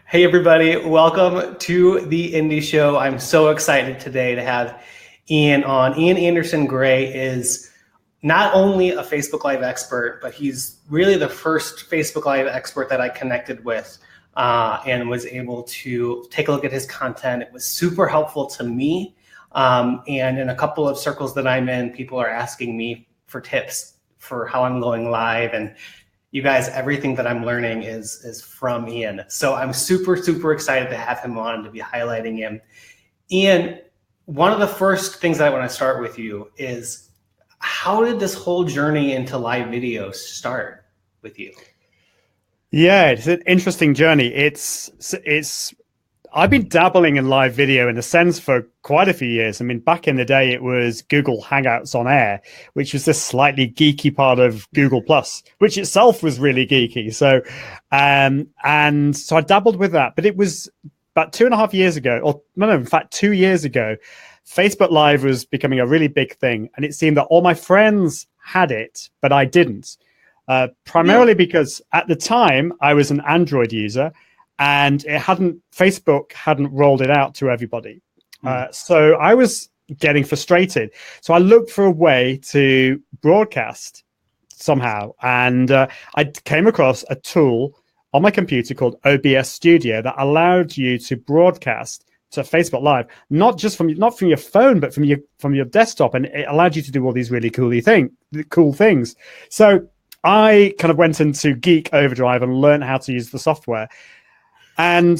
Hey everybody, welcome to the Indie Show. I'm so excited today to have Ian on. Ian Anderson Gray is not only a Facebook Live expert, but he's really the first Facebook Live expert that I connected with and was able to take a look at his content. It was super helpful to me. And in a couple of circles that I'm in, people are asking me for tips for how I'm going live. And you guys, everything that I'm learning is from Ian. So I'm super, super excited to have him on, to be highlighting him. Ian, one of the first things I want to start with you is, how did this whole journey into live video start with you? Yeah, it's an interesting journey. I've been dabbling in live video in a sense for quite a few years. I mean, back in the day, it was Google Hangouts on Air, which was this slightly geeky part of Google Plus, which itself was really geeky. So, and so I dabbled with that. But it was about 2.5 years ago, or no, in fact, 2 years ago, Facebook Live was becoming a really big thing. And it seemed that all my friends had it, but I didn't. Primarily because at the time, I was an Android user. And Facebook hadn't rolled it out to everybody. So I was getting frustrated. So I looked for a way to broadcast somehow. And I came across a tool on my computer called OBS Studio that allowed you to broadcast to Facebook Live, not from your phone, but from your desktop. And it allowed you to do all these really cool things. So I kind of went into Geek Overdrive and learned how to use the software. And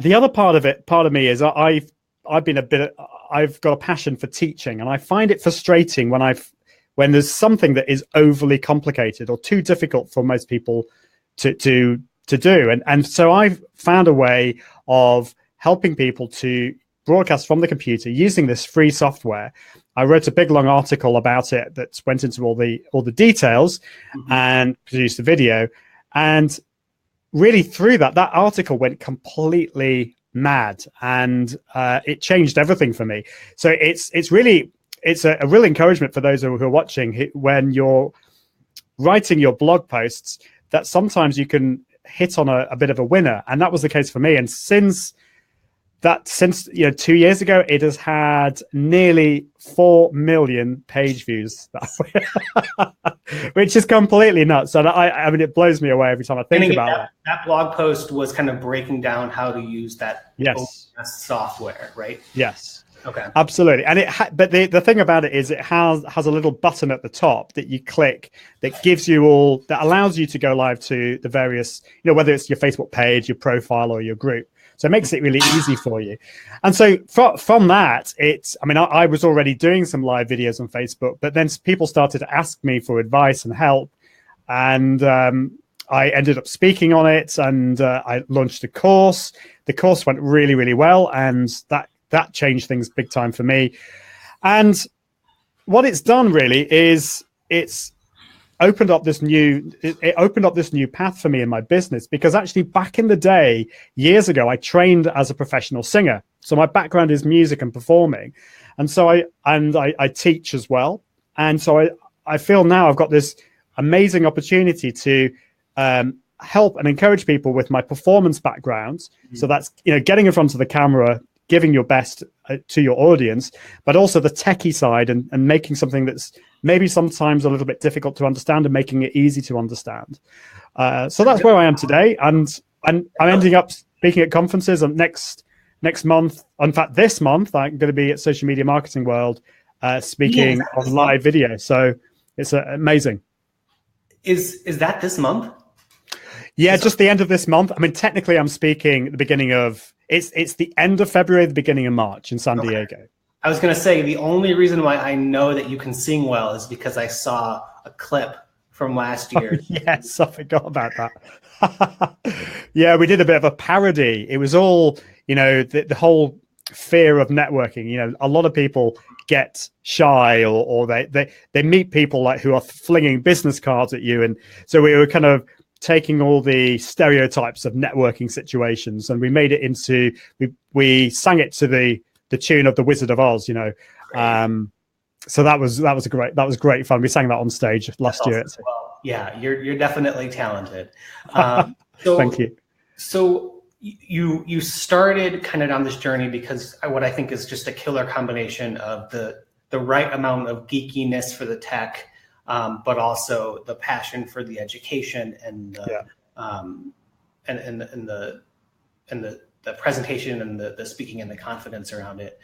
the other part of me is I've got a passion for teaching, and I find it frustrating when there's something that is overly complicated or too difficult for most people to do. And so I've found a way of helping people to broadcast from the computer using this free software. I wrote a big long article about it that went into all the details and produced a video. And really through that article went completely mad, and it changed everything for me. So it's a real encouragement for those who are watching when you're writing your blog posts, that sometimes you can hit on a bit of a winner. And that was the case for me. And since 2 years ago, it has had nearly 4 million page views, which is completely nuts. And I mean, it blows me away every time I think about that. That blog post was kind of breaking down how to use that OBS software, right? Yes. Okay. Absolutely. And but the thing about it is it has a little button at the top that you click that allows you to go live to the various, whether it's your Facebook page, your profile, or your group. So it makes it really easy for you. And so from that, I was already doing some live videos on Facebook, but then people started to ask me for advice and help. And I ended up speaking on it, and I launched a course. The course went really, really well, and that changed things big time for me. And what it's done really is it opened up this new path for me in my business, because actually back in the day, years ago, I trained as a professional singer. So my background is music and performing. And so I teach as well. And so I feel now I've got this amazing opportunity to help and encourage people with my performance background. So that's, getting in front of the camera, giving your best to your audience, but also the techie side and making something that's maybe sometimes a little bit difficult to understand and making it easy to understand. So that's where I am today. And I'm ending up speaking at conferences, and next month, in fact, this month, I'm going to be at Social Media Marketing World speaking on live video. So it's amazing. Is that this month? Yeah, just the end of this month. I mean, technically I'm speaking at the beginning of, it's the end of February, the beginning of March in San Diego. I was going to say, the only reason why I know that you can sing well is because I saw a clip from last year. Oh, yes, I forgot about that. Yeah, we did a bit of a parody. It was all, the whole fear of networking. A lot of people get shy or they meet people who are flinging business cards at you. And so we were kind of taking all the stereotypes of networking situations, and we made it into, we sang it to the tune of The Wizard of Oz, so that was great fun. We sang that on stage last year. Well, yeah, you're definitely talented. Thank you. So you started kind of on this journey because what I think is just a killer combination of the right amount of geekiness for the tech, but also the passion for the education and the presentation and the speaking and the confidence around it.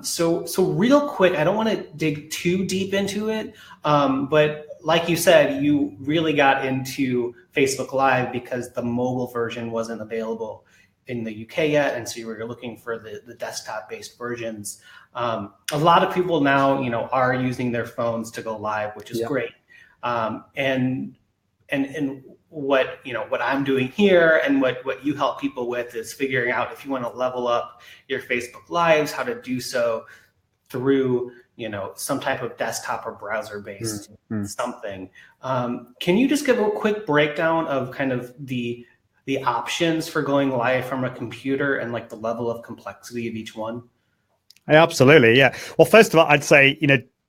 So real quick, I don't want to dig too deep into it, but like you said, you really got into Facebook Live because the mobile version wasn't available in the UK yet, and so you were looking for the desktop-based versions. A lot of people now, are using their phones to go live, which is great. And what I'm doing here and what you help people with is figuring out if you want to level up your Facebook Lives, how to do so through some type of desktop or browser based something. Can you just give a quick breakdown of kind of the options for going live from a computer and like the level of complexity of each one? Yeah, absolutely. Yeah. Well, first of all, I'd say,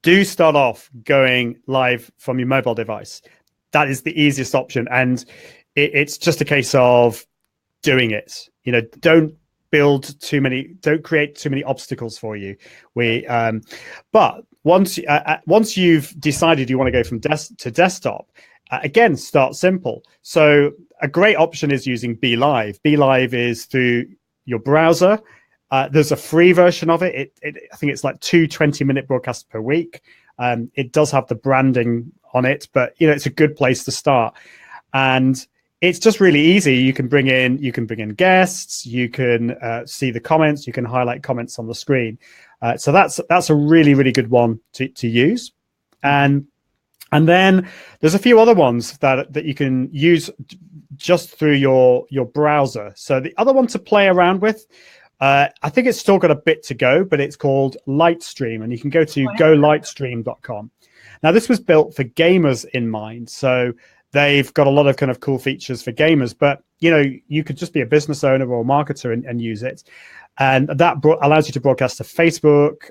do start off going live from your mobile device. That is the easiest option. And it's just a case of doing it. Don't create too many obstacles for you. But once you've decided you want to go from to desktop, again, start simple. So a great option is using BeLive. BeLive is through your browser. There's a free version of it. I think it's like 2 20-minute broadcasts per week. It does have the branding on it, but it's a good place to start. And it's just really easy. You can bring in guests. You can see the comments. You can highlight comments on the screen. So that's a really, really good one to use. And then there's a few other ones that you can use just through your browser. So the other one to play around with, I think it's still got a bit to go, but it's called Lightstream, and you can go to golightstream.com. Now, this was built for gamers in mind. So they've got a lot of kind of cool features for gamers, but you could just be a business owner or a marketer and use it. And that allows you to broadcast to Facebook,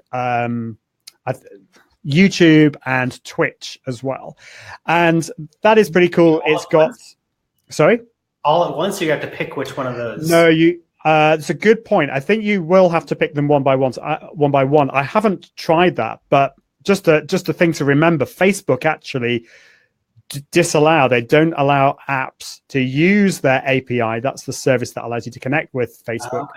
YouTube, and Twitch as well. And that is pretty cool. It's got, sorry? All at once, or you have to pick which one of those? No, it's a good point. I think you will have to pick them one by one. I haven't tried that, but just a thing to remember, Facebook actually they don't allow apps to use their API. That's the service that allows you to connect with Facebook.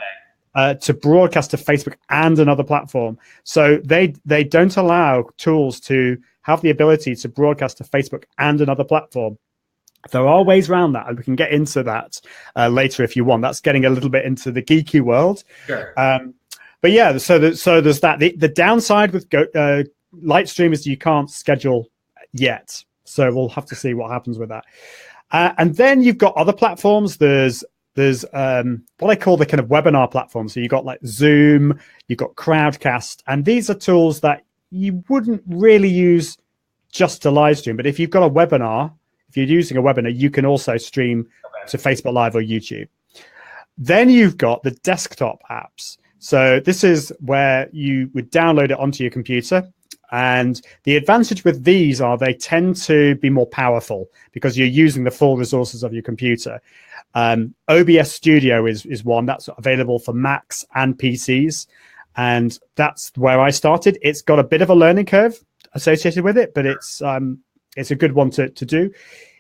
To broadcast to Facebook and another platform. So they don't allow tools to have the ability to broadcast to Facebook and another platform. There are ways around that, and we can get into that later if you want. That's getting a little bit into the geeky world. Sure. But yeah, so there's that. The downside with Lightstream is you can't schedule yet. So we'll have to see what happens with that. And then you've got other platforms. There's what I call the kind of webinar platform. So you've got like Zoom, you've got Crowdcast, and these are tools that you wouldn't really use just to live stream. But if you've got a webinar, if you're using a webinar, you can also stream to Facebook Live or YouTube. Then you've got the desktop apps. So this is where you would download it onto your computer. And the advantage with these are they tend to be more powerful because you're using the full resources of your computer. OBS Studio is one that's available for Macs and PCs. And that's where I started. It's got a bit of a learning curve associated with it, but it's a good one to do.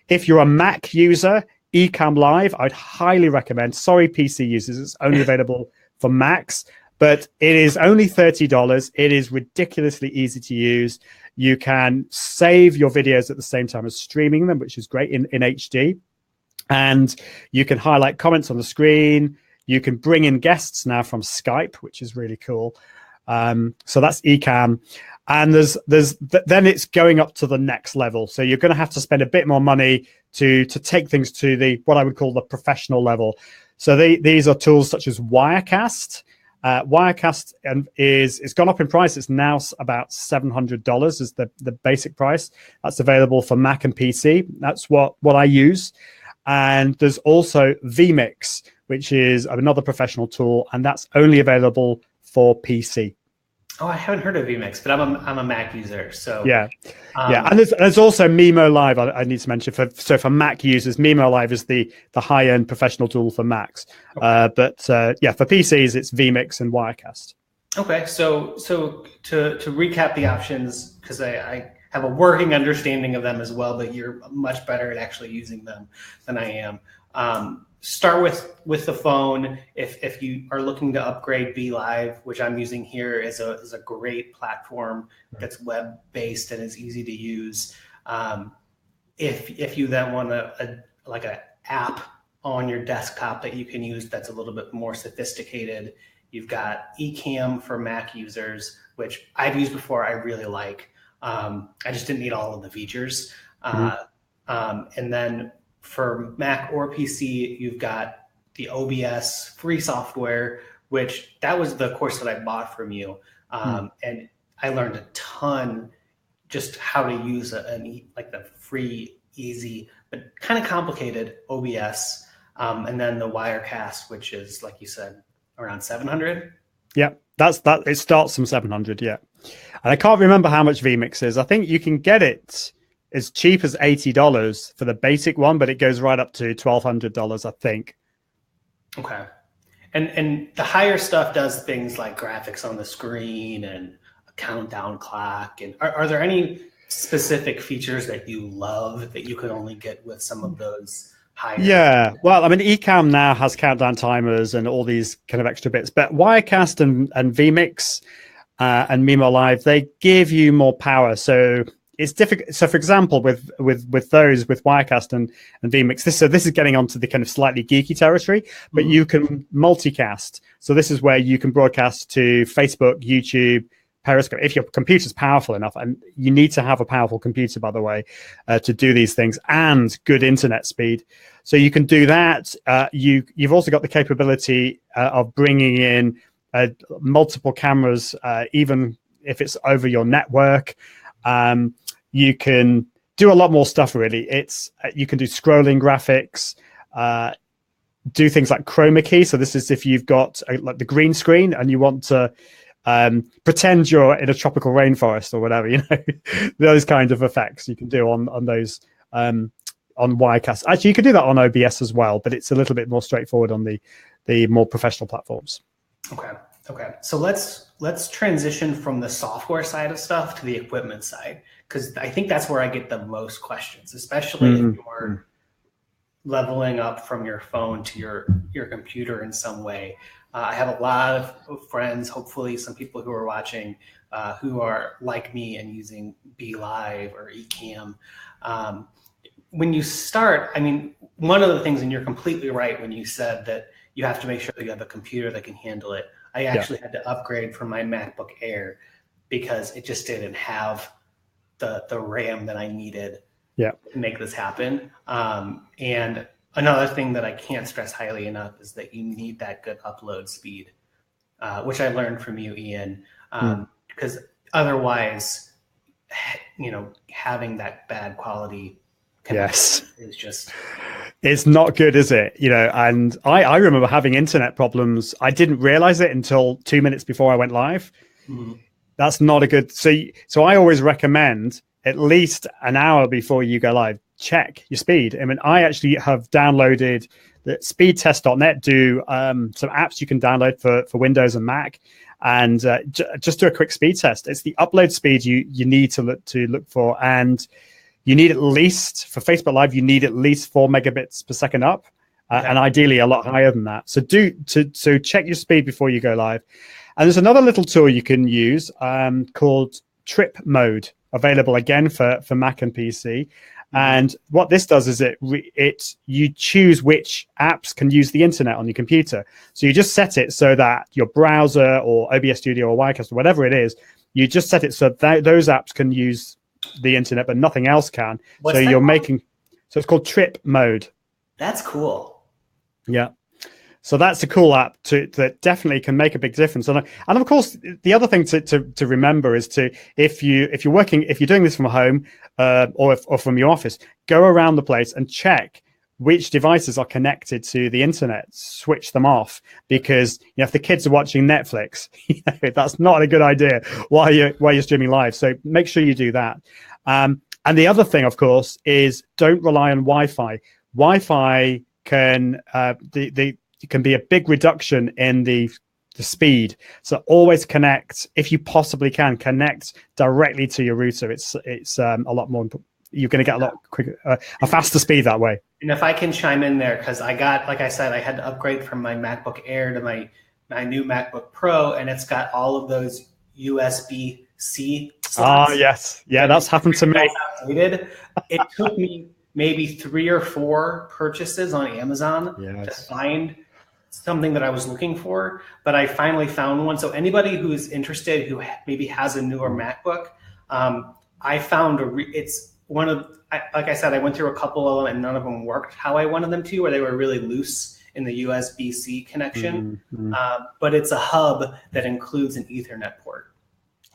If you're a Mac user, Ecamm Live, I'd highly recommend. Sorry, PC users, it's only available for Macs. But it is only $30. It is ridiculously easy to use. You can save your videos at the same time as streaming them, which is great in HD. And you can highlight comments on the screen. You can bring in guests now from Skype, which is really cool. So that's Ecamm. And then it's going up to the next level. So you're going to have to spend a bit more money to take things to what I would call the professional level. So these are tools such as Wirecast. Wirecast it's gone up in price. It's now about $700 is the basic price. That's available for Mac and PC. That's what I use. And there's also vMix, which is another professional tool, and that's only available for PC. Oh, I haven't heard of vMix, but I'm a Mac user, so Yeah, yeah, and there's also Mimo Live. I need to mention for Mac users, Mimo Live is the high end professional tool for Macs. okay. But yeah, for PCs, it's vMix and Wirecast. Okay, so to recap the options, because I have a working understanding of them as well, but you're much better at actually using them than I am. Start with the phone. If you are looking to upgrade BeLive, which I'm using here, is a great platform that's web based and is easy to use. If you then want like an app on your desktop that you can use that's a little bit more sophisticated, you've got Ecamm for Mac users, which I've used before. I really like. I just didn't need all of the features. And then for Mac or PC, you've got the OBS free software, which that was the course that I bought from you. And I learned a ton just how to use like the free, easy, but kind of complicated OBS. And then the Wirecast, which is, like you said, around 700. Yeah, that. It starts from 700. Yeah, and I can't remember how much vMix is. I think you can get it as cheap as $80 for the basic one, but it goes right up to $1,200, I think. Okay, and the higher stuff does things like graphics on the screen and a countdown clock. And are there any specific features that you love that you could only get with some of those higher? Yeah, well, I mean, Ecamm now has countdown timers and all these kind of extra bits, but Wirecast and vMix and Mimo Live, they give you more power. So it's difficult. So, for example, with Wirecast and vMix, this is getting onto the kind of slightly geeky territory, but you can multicast. So this is where you can broadcast to Facebook, YouTube, Periscope, if your computer's powerful enough, and you need to have a powerful computer, by the way, to do these things, and good internet speed. So you can do that. You've also got the capability of bringing in multiple cameras, even if it's over your network. You can do a lot more stuff, really. You can do scrolling graphics, do things like chroma key. So this is if you've got like the green screen and you want to pretend you're in a tropical rainforest or whatever, those kinds of effects you can do on those on Wirecast. Actually, you can do that on OBS as well, but it's a little bit more straightforward on the more professional platforms. Okay. So let's transition from the software side of stuff to the equipment side, because I think that's where I get the most questions, especially if you're leveling up from your phone to your computer in some way. I have a lot of friends, hopefully some people who are watching, who are like me and using BeLive or Ecamm. When you start, I mean, one of the things, and you're completely right when you said that you have to make sure that you have a computer that can handle it. I actually had to upgrade from my MacBook Air because it just didn't have the RAM that I needed to make this happen. And another thing that I can't stress highly enough is that you need that good upload speed, which I learned from you, Ian, because otherwise, having that bad quality is just... It's not good, is it? And I remember having internet problems. I didn't realize it until 2 minutes before I went live. That's not a good... So I always recommend at least an hour before you go live, check your speed. I mean, I actually have downloaded the speedtest.net, do some apps you can download for Windows and Mac, and just do a quick speed test. It's the upload speed you need to look for, and you need at least, for Facebook Live, you need at least 4 megabits per second up, and ideally a lot higher than that. So check your speed before you go live. And there's another little tool you can use called Trip Mode, available again for Mac and PC. And what this does is you choose which apps can use the internet on your computer. So you just set it so that your browser or OBS Studio or Wirecast or whatever it is, you just set it so that those apps can use the internet, but nothing else can. So it's called Trip Mode. That's cool. Yeah. So that's a cool app that definitely can make a big difference. And of course, the other thing to remember is if you're doing this from home or from your office, go around the place and check which devices are connected to the internet, switch them off, because if the kids are watching Netflix, that's not a good idea while you're streaming live. So make sure you do that. And the other thing, of course, is don't rely on Wi-Fi. Wi-Fi can can be a big reduction in the speed. So always connect, if you possibly can, connect directly to your router. It's a lot more. You're going to get a lot quicker, a faster speed that way. And if I can chime in there, because like I said, I had to upgrade from my MacBook Air to my new MacBook Pro, and it's got all of those USB-C slots. Yes. Yeah, that's happened to me. It took me maybe 3 or 4 purchases on Amazon to find something that I was looking for, but I finally found one. So anybody who's interested, who maybe has a newer MacBook, I found it's one of, like I said, I went through a couple of them and none of them worked how I wanted them to, where they were really loose in the USB-C connection. But it's a hub that includes an Ethernet port.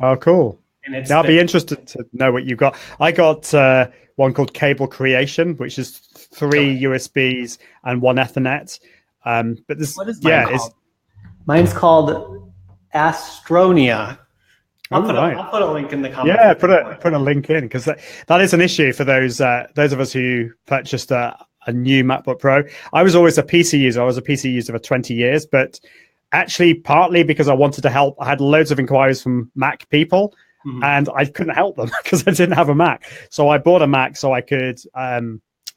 Oh, cool. And I'll be interested to know what you've got. I got one called Cable Creation, which is 3 USBs and 1 Ethernet. But this, what is mine called? Mine's called Astronia. I'll put a link in the comments. Yeah, put a link in, because that is an issue for those of us who purchased a new MacBook Pro. I was always a PC user. I was a PC user for 20 years, but actually partly because I wanted to help. I had loads of inquiries from Mac people, and I couldn't help them because I didn't have a Mac. So I bought a Mac so I could, I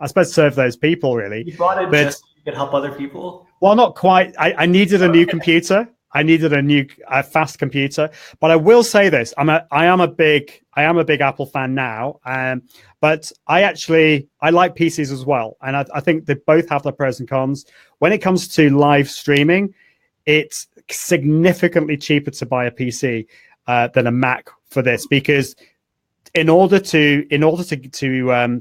suppose, serve those people, really. You bought it just so you could help other people? Well, not quite. I needed a new computer. I needed a fast computer, but I will say this: I am a big Apple fan now, but I like PCs as well, and I think they both have their pros and cons. When it comes to live streaming, it's significantly cheaper to buy a PC than a Mac for this, because in order to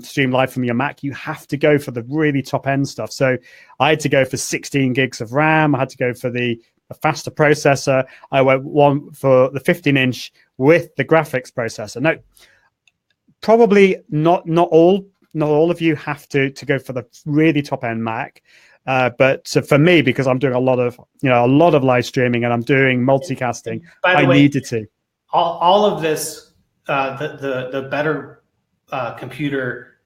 stream live from your Mac, you have to go for the really top end stuff. So I had to go for 16 gigs of RAM. I had to go for the faster processor. I went one for the 15-inch with the graphics processor. No, probably not all of you have to go for the really top end Mac. But for me, because I'm doing a lot of live streaming and I'm doing multicasting, I needed to. All of this, the better computer,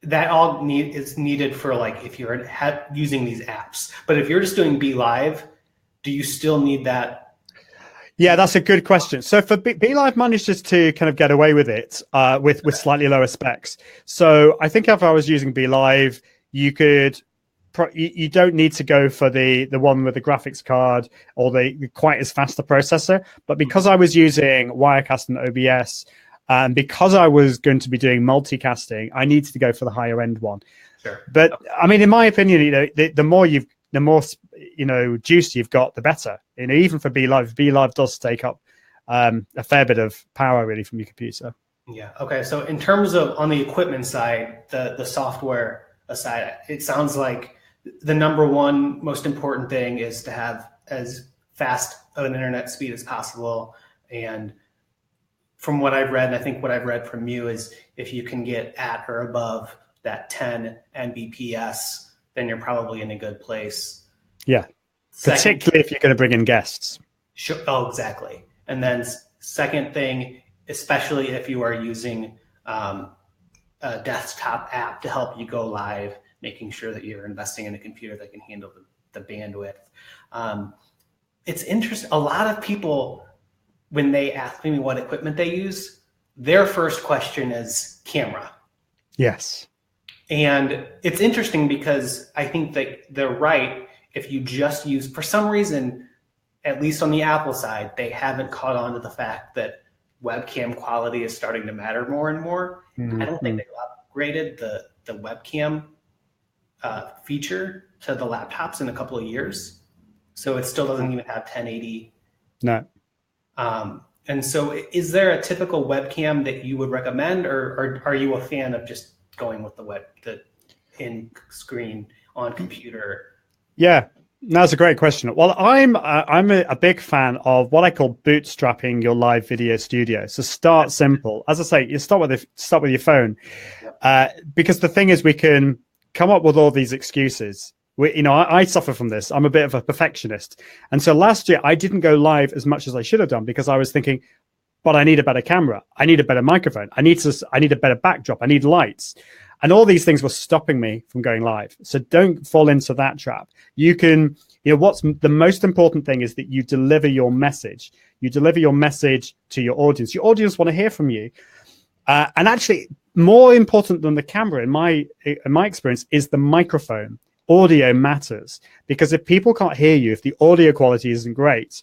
that all is needed for, like, if you're using these apps. But if you're just doing BeLive, do you still need that? Yeah, that's a good question. So for BeLive manages to kind of get away with it with slightly lower specs. So I think if I was using BeLive, you don't need to go for the one with the graphics card or the quite as fast a processor. But because I was using Wirecast and OBS, and because I was going to be doing multicasting, I needed to go for the higher end one. Sure. But I mean, in my opinion, the more juice you've got, the better. Even for BeLive does take up a fair bit of power, really, from your computer. Yeah. Okay. So in terms of on the equipment side, the software aside, it sounds like the number one most important thing is to have as fast of an internet speed as possible. And from what I've read, and I think what I've read from you, is if you can get at or above that 10 Mbps, then you're probably in a good place. Yeah. Particularly if you're going to bring in guests. Sure. Oh, exactly. And then second thing, especially if you are using a desktop app to help you go live, making sure that you're investing in a computer that can handle the bandwidth. It's interesting. A lot of people, when they ask me what equipment they use, their first question is camera. Yes. And it's interesting because I think that they're right. If you just use, for some reason, at least on the Apple side, they haven't caught on to the fact that webcam quality is starting to matter more and more. I don't think they've upgraded the webcam feature to the laptops in a couple of years. So it still doesn't even have 1080. No. And so is there a typical webcam that you would recommend, or are you a fan of just going with the in screen on computer? Yeah, that's a great question. Well, I'm a big fan of what I call bootstrapping your live video studio. So start simple. As I say, you start with your phone, because the thing is, we can come up with all these excuses. I suffer from this. I'm a bit of a perfectionist. And so last year I didn't go live as much as I should have done because I was thinking, but I need a better camera. I need a better microphone. I need a better backdrop. I need lights. And all these things were stopping me from going live. So don't fall into that trap. You can, what's the most important thing is that you deliver your message. You deliver your message to your audience. Your audience want to hear from you. And actually, more important than the camera, in my experience, is the microphone. Audio matters, because if people can't hear you, if the audio quality isn't great,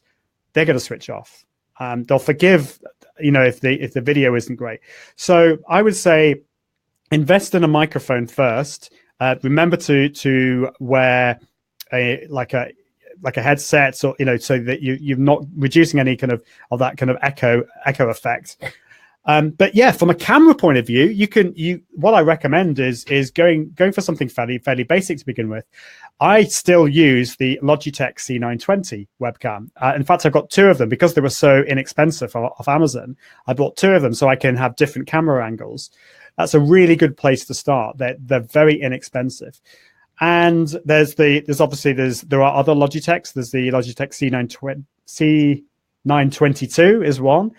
they're going to switch off. They'll forgive, if the video isn't great. So I would say, invest in a microphone first. Remember to wear a headset, or so that you're not reducing any kind of that kind of echo effect. But yeah, from a camera point of view, what I recommend is going for something fairly basic to begin with. I still use the Logitech C920 webcam. In fact, I've got two of them because they were so inexpensive off Amazon. I bought two of them so I can have different camera angles. That's a really good place to start. They're very inexpensive. And there are other Logitechs. There's the Logitech C922 is one.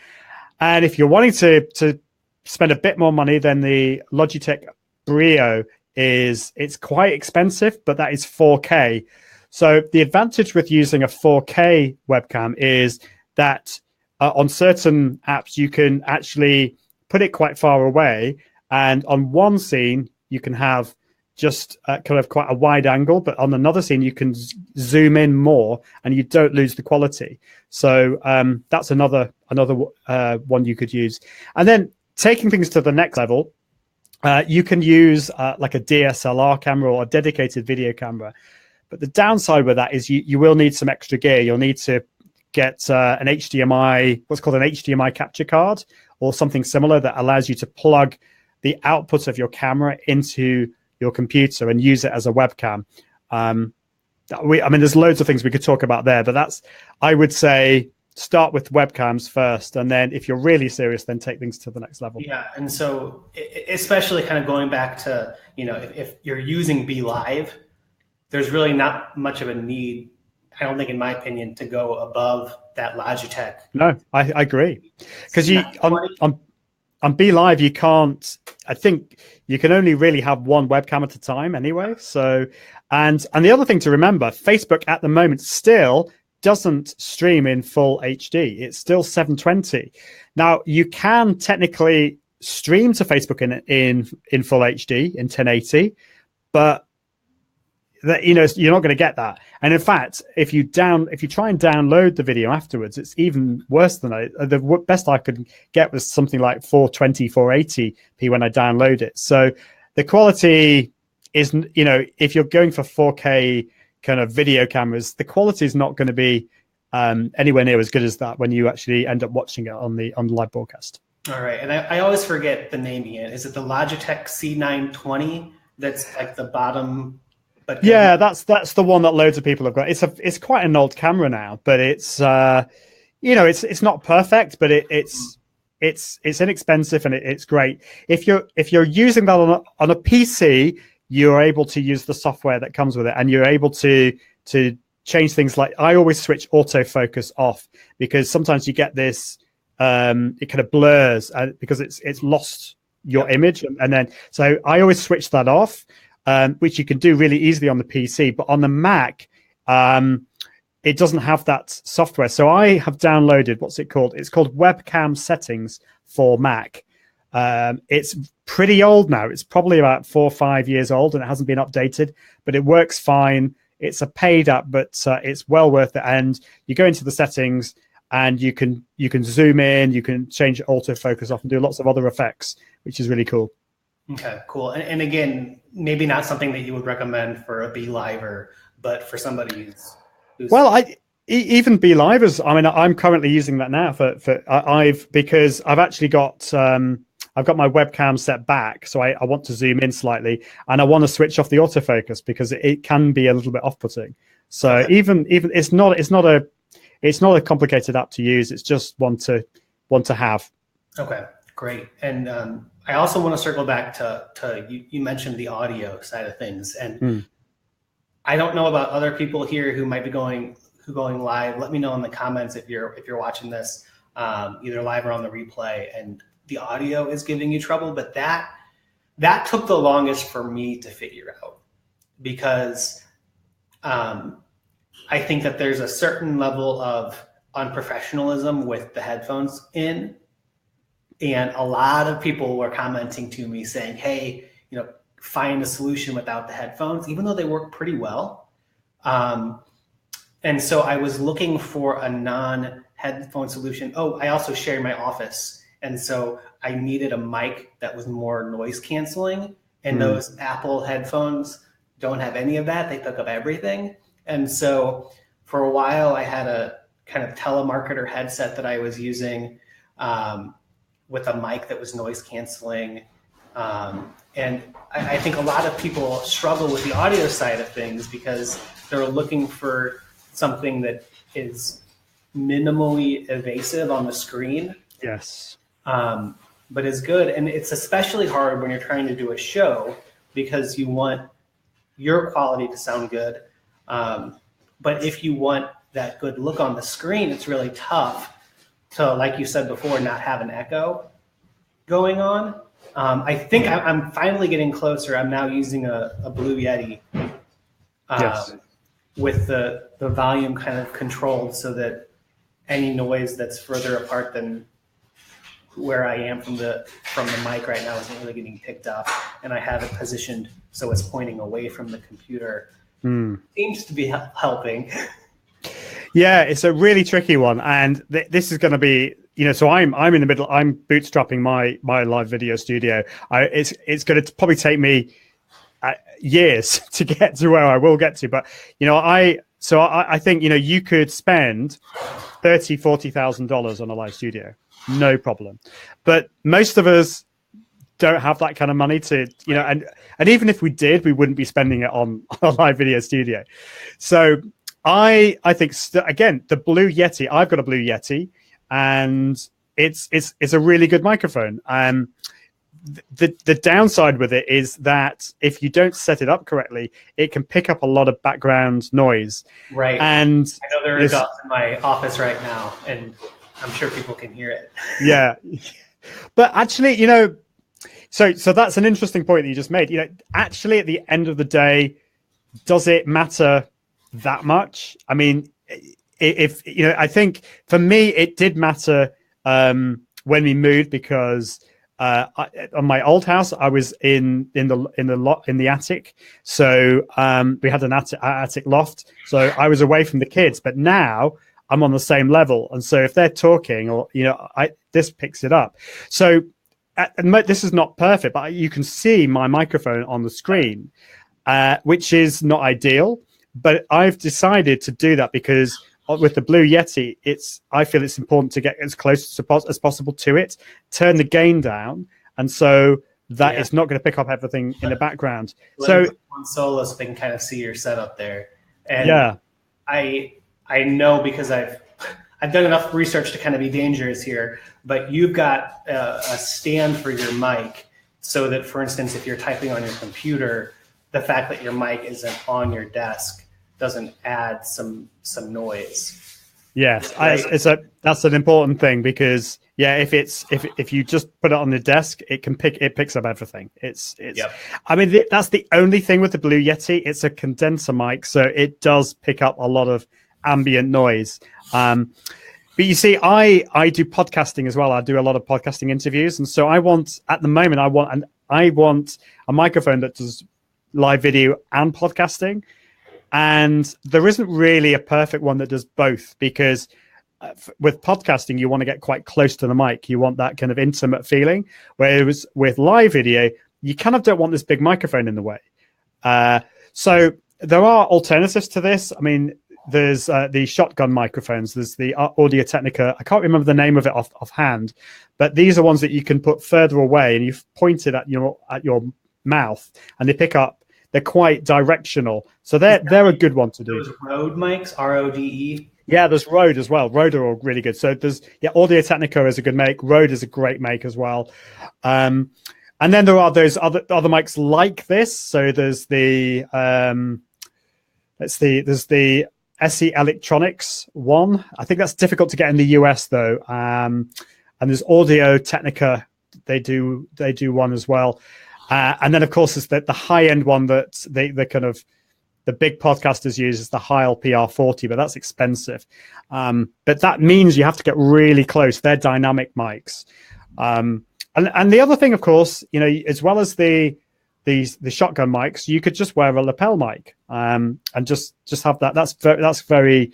And if you're wanting to spend a bit more money, then the Logitech Brio it's quite expensive, but that is 4K. So the advantage with using a 4K webcam is that on certain apps, you can actually put it quite far away. And on one scene, you can have just kind of quite a wide angle, but on another scene, you can zoom in more and you don't lose the quality. So that's another one you could use. And then taking things to the next level, you can use like a DSLR camera or a dedicated video camera. But the downside with that is you will need some extra gear. You'll need to get an HDMI, what's called an HDMI capture card or something similar that allows you to plug the output of your camera into your computer and use it as a webcam. There's loads of things we could talk about there, but I would say start with webcams first, and then if you're really serious, then take things to the next level. Yeah, and so especially kind of going back to, if you're using BeLive, there's really not much of a need, I don't think, in my opinion, to go above that Logitech. No, I agree. Because on BeLive, you can't, I think you can only really have one webcam at a time anyway. So, and the other thing to remember, Facebook at the moment still doesn't stream in full HD. It's still 720. Now, you can technically stream to Facebook in full HD in 1080, but you're not going to get that. And in fact, if you try and download the video afterwards, it's even worse than the best I could get was something like 420, 480p when I download it. So the quality is, if you're going for 4K kind of video cameras, the quality is not going to be anywhere near as good as that when you actually end up watching it on the live broadcast. All right. And I always forget the name, Ian. Is it the Logitech C920 that's like the bottom? Yeah, that's the one that loads of people have got. It's quite an old camera now, but it's it's not perfect, but it's inexpensive and it's great. If you're using that on a PC, you're able to use the software that comes with it, and you're able to change things. Like I always switch autofocus off because sometimes you get this it kind of blurs because it's lost your image, and then so I always switch that off. Which you can do really easily on the PC, but on the Mac, it doesn't have that software. So I have downloaded, what's it called? It's called Webcam Settings for Mac. It's pretty old now. It's probably about 4 or 5 years old, and it hasn't been updated, but it works fine. It's a paid app, but it's well worth it. And you go into the settings, and you can zoom in, you can change autofocus off, and do lots of other effects, which is really cool. Okay, cool. And again, maybe not something that you would recommend for a BeLiver, but for somebody who's even BeLive is. I'm currently using that now because I've actually got I've got my webcam set back, so I want to zoom in slightly, and I want to switch off the autofocus because it can be a little bit off-putting. So okay. even it's not a complicated app to use. It's just one to have. Okay, great. And I also want to circle back to you mentioned the audio side of things, and I don't know about other people here who might be going live. Let me know in the comments if you're watching this either live or on the replay, and the audio is giving you trouble. But that took the longest for me to figure out, because I think that there's a certain level of unprofessionalism with the headphones in. And a lot of people were commenting to me saying, hey, find a solution without the headphones, even though they work pretty well. And so I was looking for a non-headphone solution. Oh, I also share my office. And so I needed a mic that was more noise canceling. And those Apple headphones don't have any of that. They pick up everything. And so for a while, I had a kind of telemarketer headset that I was using with a mic that was noise canceling. And I think a lot of people struggle with the audio side of things because they're looking for something that is minimally evasive on the screen. Yes. But is good. And it's especially hard when you're trying to do a show because you want your quality to sound good. But if you want that good look on the screen, it's really tough to, like you said before, not have an echo going on. I think I'm finally getting closer. I'm now using a Blue Yeti with the volume kind of controlled so that any noise that's further apart than where I am from the mic right now isn't really getting picked up. And I have it positioned so it's pointing away from the computer. Seems to be helping. Yeah, it's a really tricky one, and this is going to be, so I'm in the middle. I'm bootstrapping my live video studio. It's going to probably take me years to get to where I will get to, but I think you could spend $30,000-$40,000 on a live studio, no problem. But most of us don't have that kind of money to, and even if we did, we wouldn't be spending it on a live video studio. So I think again, the Blue Yeti, I've got a Blue Yeti, and it's a really good microphone. The downside with it is that if you don't set it up correctly, it can pick up a lot of background noise. Right. And I know there are dots in my office right now, and I'm sure people can hear it. Yeah. But actually, so that's an interesting point that you just made. Actually, at the end of the day, does it matter that much? I mean, if I think for me it did matter when we moved, because on my old house I was in the attic, so we had an attic loft, so I was away from the kids. But now I'm on the same level, and so if they're talking, or this picks it up. So this is not perfect, but you can see my microphone on the screen, which is not ideal. But I've decided to do that because with the Blue Yeti, I feel it's important to get as close as possible to it, turn the gain down, and so that it's not going to pick up everything in the background. So on solo, so they can kind of see your setup there. And I know because I've done enough research to kind of be dangerous here, but you've got a stand for your mic so that, for instance, if you're typing on your computer, the fact that your mic isn't on your desk doesn't add some noise. Yes, right? That's an important thing, because if you just put it on the desk, it picks up everything. I mean, that's the only thing with the Blue Yeti. It's a condenser mic, so it does pick up a lot of ambient noise. But you see, I do podcasting as well. I do a lot of podcasting interviews, and so I want a microphone that does live video and podcasting. And there isn't really a perfect one that does both, because with podcasting, you want to get quite close to the mic. You want that kind of intimate feeling. Whereas with live video, you kind of don't want this big microphone in the way. So there are alternatives to this. I mean, there's the shotgun microphones. There's the Audio Technica. I can't remember the name of it offhand, but these are ones that you can put further away, and you've pointed at your mouth, and they pick up. They're quite directional, so they're a good one to do. Those Rode mics, RODE. Yeah, there's Rode as well. Rode are all really good. So there's Audio Technica is a good make. Rode is a great make as well. And then there are those other mics like this. So there's the there's the SE Electronics one. I think that's difficult to get in the US though. And there's Audio Technica. They do one as well. And then of course there's the high end one that they kind of the big podcasters use is the Heil PR40, but that's expensive. But that means you have to get really close. They're dynamic mics. And the other thing, of course, as well as the shotgun mics, you could just wear a lapel mic and just have that. That's very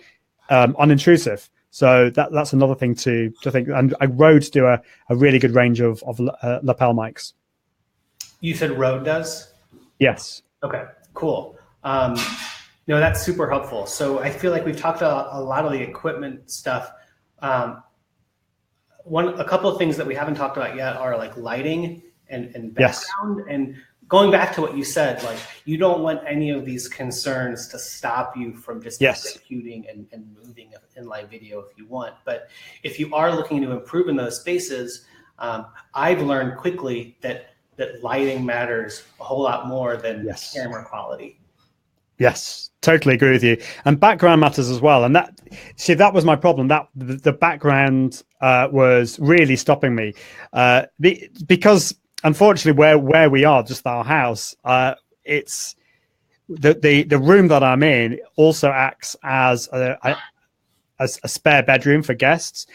unintrusive. So that's another thing to think. And Rode do a really good range of lapel mics. You said Rode does? Yes. Okay, cool. That's super helpful. So I feel like we've talked about a lot of the equipment stuff. A couple of things that we haven't talked about yet are like lighting and background. Yes. And going back to what you said, like you don't want any of these concerns to stop you from just executing and moving in live video if you want. But if you are looking to improve in those spaces, I've learned quickly that lighting matters a whole lot more than camera quality. Yes, totally agree with you. And background matters as well. And that was my problem. That the background was really stopping me because unfortunately where we are, just our house, it's the room that I'm in also acts as a spare bedroom for guests.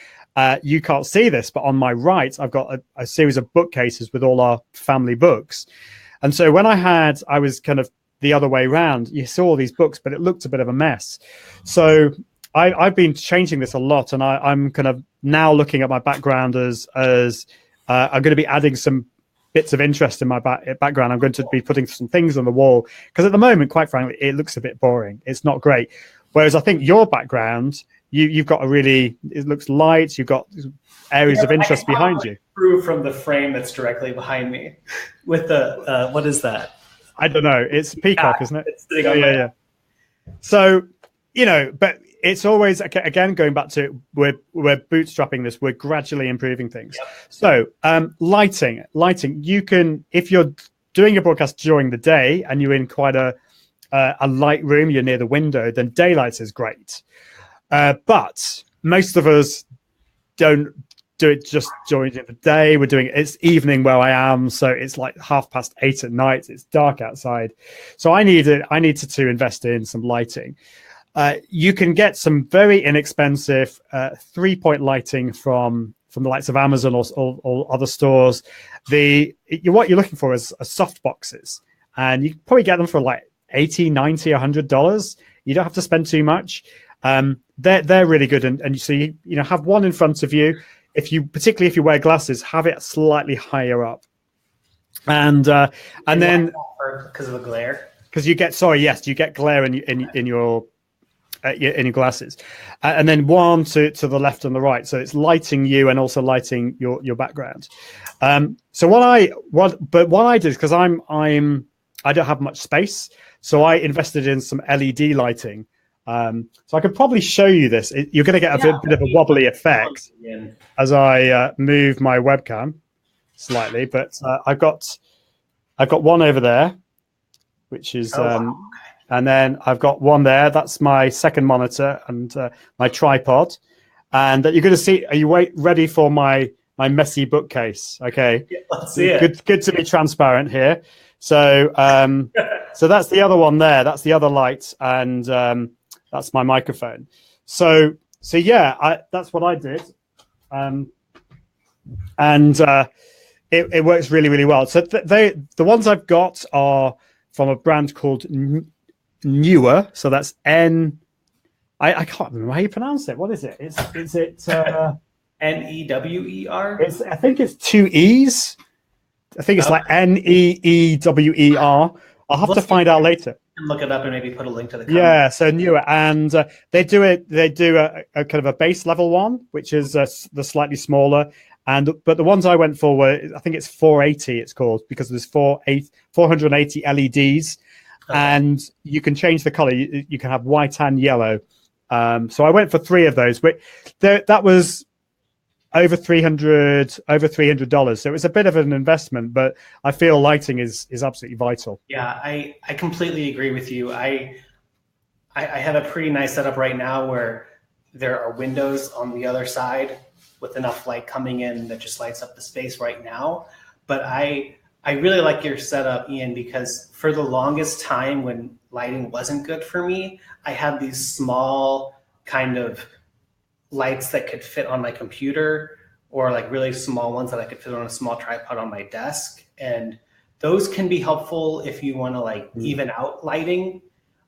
You can't see this, but on my right, I've got a series of bookcases with all our family books. And so when I was kind of the other way around, you saw all these books, but it looked a bit of a mess. So I've been changing this a lot, and I'm kind of now looking at my background as I'm going to be adding some bits of interest in my background. I'm going to be putting some things on the wall because at the moment, quite frankly, it looks a bit boring. It's not great. Whereas I think your background, you've got it looks light. You've got areas of interest behind you. Through from the frame that's directly behind me with the, what is that? I don't know. It's a peacock, isn't it? It's yeah. So, but it's always, again, going back to we're bootstrapping this. We're gradually improving things. Yep. So lighting. You can, if you're doing a broadcast during the day and you're in quite a light room, you're near the window, then daylight is great. But most of us don't do it just during the day. We're doing it's evening where I am, so it's like 8:30 at night. It's dark outside, so I needed to invest in some lighting. You can get some very inexpensive 3-point lighting from the likes of Amazon or other stores. What you're looking for is soft boxes, and you can probably get them for like $80, $90, $100. You don't have to spend too much. They're really good, and so you have one in front of you. Particularly if you wear glasses, have it slightly higher up, and then because of the glare. Because you get glare in your glasses, and then one to the left and the right, so it's lighting you and also lighting your background. So what I did, because I don't have much space, so I invested in some LED lighting. So I could probably show you this. You're going to get a bit of a wobbly effect as I move my webcam slightly, but I've got one over there, which is, and then I've got one there. That's my second monitor and my tripod. And you're going to see. Are you ready for my messy bookcase? Okay, let's see it. Good to be transparent here. So so that's the other one there. That's the other light, and that's my microphone. So yeah, that's what I did, and it works really, really well. So the ones I've got are from a brand called Neewer. So that's N. I can't remember how you pronounce it. What is it? Is it Newer? I think it's 2 E's. I think it's like Neewer. I'll have to find out later. Look it up and maybe put a link to the comment. Yeah, so Neewer, and they do a kind of a base level one, which is the slightly smaller, but the ones I went for were, I think it's 480 it's called, because there's 480 LEDs, and you can change the color. You can have white and yellow, So I went for 3 of those, but that was over $300. So it was a bit of an investment, but I feel lighting is absolutely vital. Yeah, I completely agree with you. I have a pretty nice setup right now where there are windows on the other side with enough light coming in that just lights up the space right now. But I really like your setup, Ian, because for the longest time when lighting wasn't good for me, I had these small kind of lights that could fit on my computer, or like really small ones that I could fit on a small tripod on my desk. And those can be helpful if you want to like even out lighting.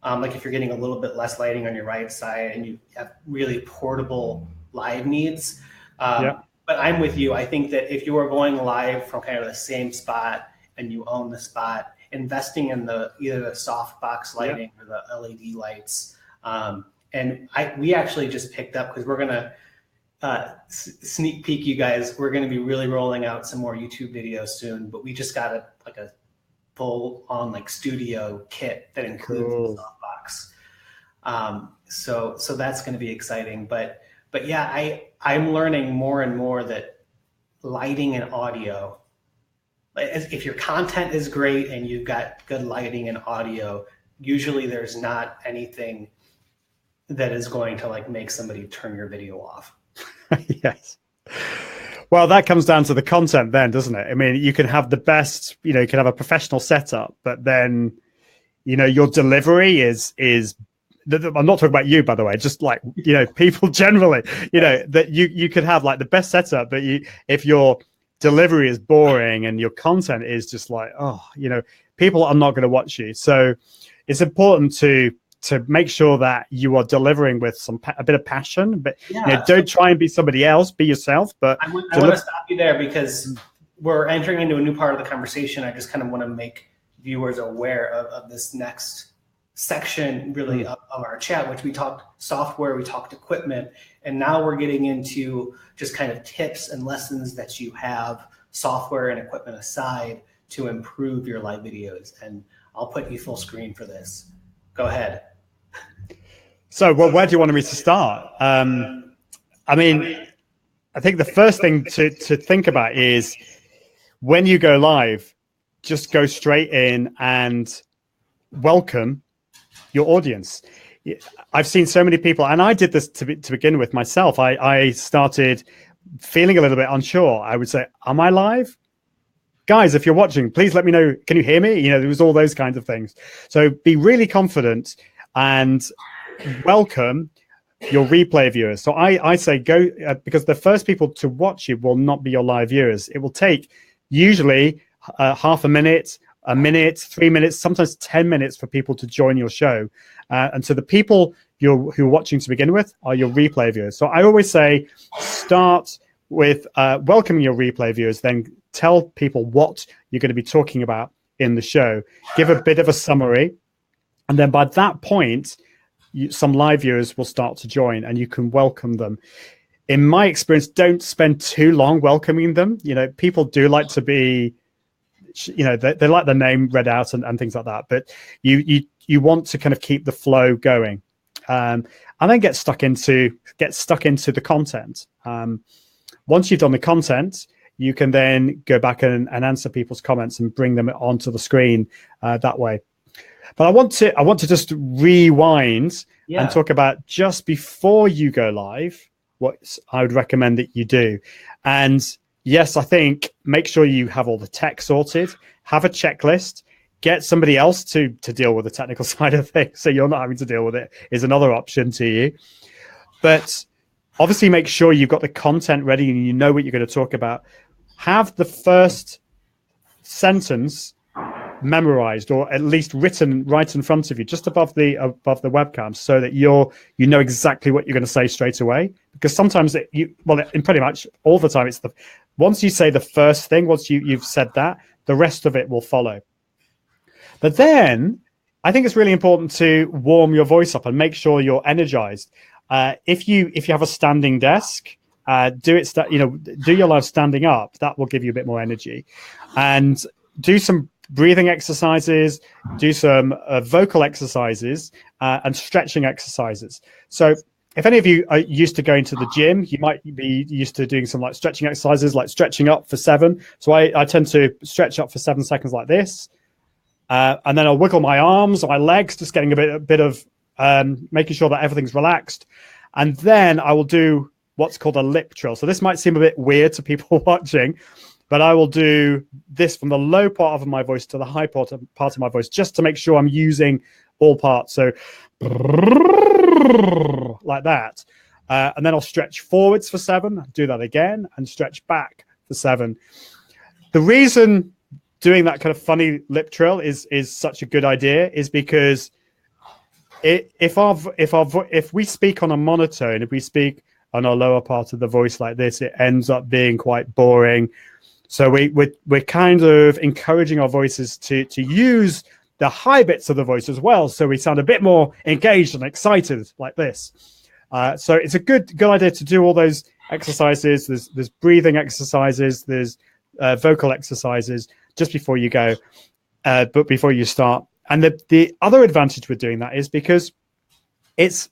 Like if you're getting a little bit less lighting on your right side and you have really portable live needs. But I'm with you. I think that if you are going live from kind of the same spot and you own the spot, investing in either the softbox lighting or the LED lights. And we actually just picked up, because we're going to sneak peek you guys. We're going to be really rolling out some more YouTube videos soon, but we just got a full on like studio kit that includes the softbox. So that's going to be exciting. But yeah, I'm learning more and more that lighting and audio, if your content is great and you've got good lighting and audio, usually there's not anything that is going to like make somebody turn your video off. Yes. Well, that comes down to the content then, doesn't it? I mean, you can have the best, you can have a professional setup, but then, your delivery is I'm not talking about you, by the way, just like, people generally, that you could have like the best setup, but if your delivery is boring and your content is just like, people are not going to watch you. So it's important to make sure that you are delivering with a bit of passion, but don't try and be somebody else, be yourself. But I want to stop you there, because we're entering into a new part of the conversation. I just kind of want to make viewers aware of this next section really of our chat, which we talked software, we talked equipment, and now we're getting into just kind of tips and lessons that you have, software and equipment aside, to improve your live videos. And I'll put you full screen for this. Go ahead. So, where do you want me to start? I mean, I think the first thing to think about is when you go live, just go straight in and welcome your audience. I've seen so many people, and I did this to begin with myself. I started feeling a little bit unsure. I would say, am I live? Guys, if you're watching, please let me know. Can you hear me? There was all those kinds of things. So be really confident and welcome your replay viewers. So I say go, because the first people to watch you will not be your live viewers. It will take usually half a minute, 3 minutes, sometimes 10 minutes for people to join your show. And so the people who are watching to begin with are your replay viewers. So I always say start with welcoming your replay viewers, then tell people what you're going to be talking about in the show, give a bit of a summary, and then by that point, some live viewers will start to join and you can welcome them. In my experience, don't spend too long welcoming them. People do like to be, they like their name read out and things like that, but you want to kind of keep the flow going, and then get stuck into the content. Once you've done the content, you can then go back and answer people's comments and bring them onto the screen that way. But I want to just rewind and talk about just before you go live, what I would recommend that you do. And yes, I think make sure you have all the tech sorted, have a checklist, get somebody else to deal with the technical side of things, so you're not having to deal with it, is another option to you. But obviously make sure you've got the content ready and you know what you're going to talk about. Have the first sentence memorized, or at least written right in front of you, just above the webcam, so that you know exactly what you're going to say straight away. Because sometimes in pretty much all the time, it's once you say the first thing, once you've said that, the rest of it will follow. But then I think it's really important to warm your voice up and make sure you're energized. If you have a standing desk, do your live standing up. That will give you a bit more energy, and do some breathing exercises, do some vocal exercises, and stretching exercises. So if any of you are used to going to the gym, you might be used to doing some like stretching exercises, like stretching up for 7. So I tend to stretch up for 7 seconds like this. And then I'll wiggle my arms or my legs, just getting a bit of making sure that everything's relaxed. And then I will do what's called a lip trill. So this might seem a bit weird to people watching, but I will do this from the low part of my voice to the high part of my voice, just to make sure I'm using all parts. So like that. And then I'll stretch forwards for 7, do that again, and stretch back for 7. The reason doing that kind of funny lip trill is such a good idea is because if we speak on a monotone, if we speak on a lower part of the voice like this, it ends up being quite boring. So we're kind of encouraging our voices to use the high bits of the voice as well, so we sound a bit more engaged and excited like this. So it's a good idea to do all those exercises. There's breathing exercises, there's vocal exercises just before you go, but before you start. And the other advantage with doing that is because it's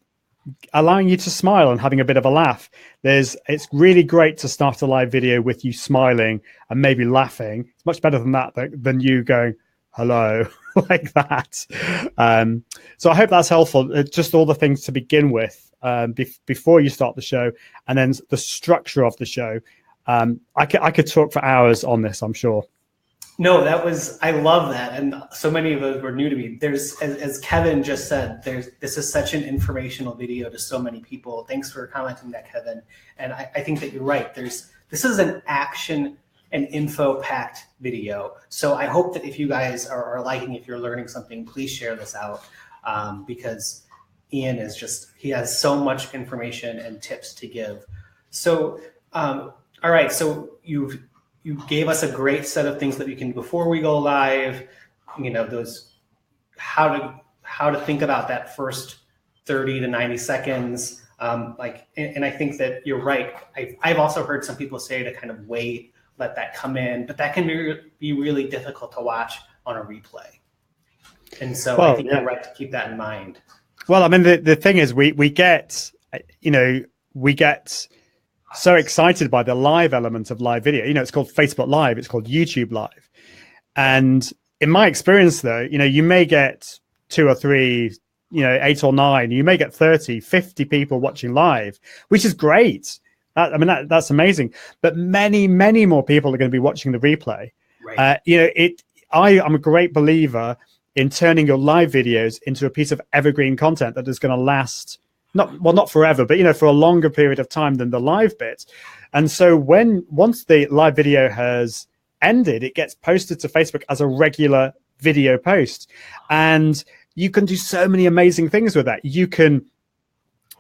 allowing you to smile and having a bit of a laugh. It's really great to start a live video with you smiling and maybe laughing. It's much better than you going hello like that. So I hope that's helpful. Just all the things to begin with before you start the show, and then the structure of the show. I could talk for hours on this, I'm sure. No, I love that. And so many of those were new to me. As Kevin just said, this is such an informational video to so many people. Thanks for commenting that, Kevin. And I think that you're right. This is an action and info-packed video. So I hope that if you guys are liking, if you're learning something, please share this out because Ian he has so much information and tips to give. So, all right. So you gave us a great set of things that we can do before we go live, those how to think about that first 30 to 90 seconds. And I think that you're right. I've also heard some people say to kind of wait, let that come in, but that can be really difficult to watch on a replay. And so I think you're right to keep that in mind. Well, I mean, the thing is we get so excited by the live element of live video. It's called Facebook Live, it's called YouTube Live. And in my experience though, you may get 2 or 3, 8 or 9, you may get 30, 50 people watching live, which is great. That's amazing. But many, many more people are going to be watching the replay. Right. I'm a great believer in turning your live videos into a piece of evergreen content that is going to last not forever, but for a longer period of time than the live bit. And so once the live video has ended, it gets posted to Facebook as a regular video post. And you can do so many amazing things with that. You can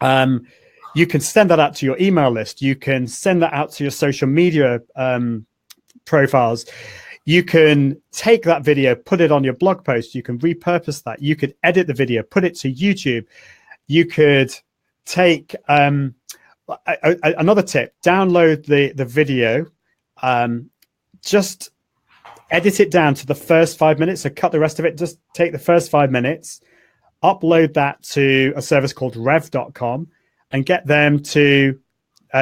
send that out to your email list. You can send that out to your social media profiles. You can take that video, put it on your blog post. You can repurpose that. You could edit the video, put it to YouTube. You could take another tip, download the video, just edit it down to the first 5 minutes. So cut the rest of it. Just take the first 5 minutes, upload that to a service called rev.com and get them to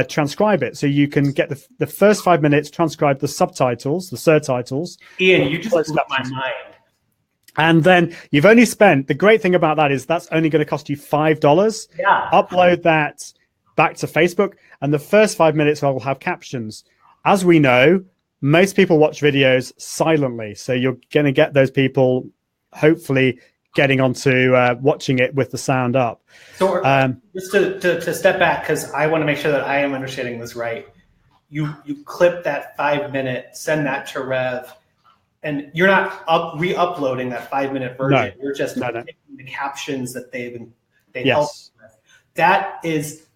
transcribe it. So you can get the first 5 minutes, transcribe the subtitles, the surtitles. Ian, you just blew my mind. And then you've only spent, the great thing about that is that's only going to cost you $5. Yeah. Upload that back to Facebook, and the first 5 minutes will have captions. As we know, most people watch videos silently. So you're going to get those people hopefully getting onto watching it with the sound up. So just to step back, because I want to make sure that I am understanding this right. You clip that 5 minute, send that to Rev, and you're not re-uploading that 5 minute version. No. You're just taking the captions that they yes. helped with. That is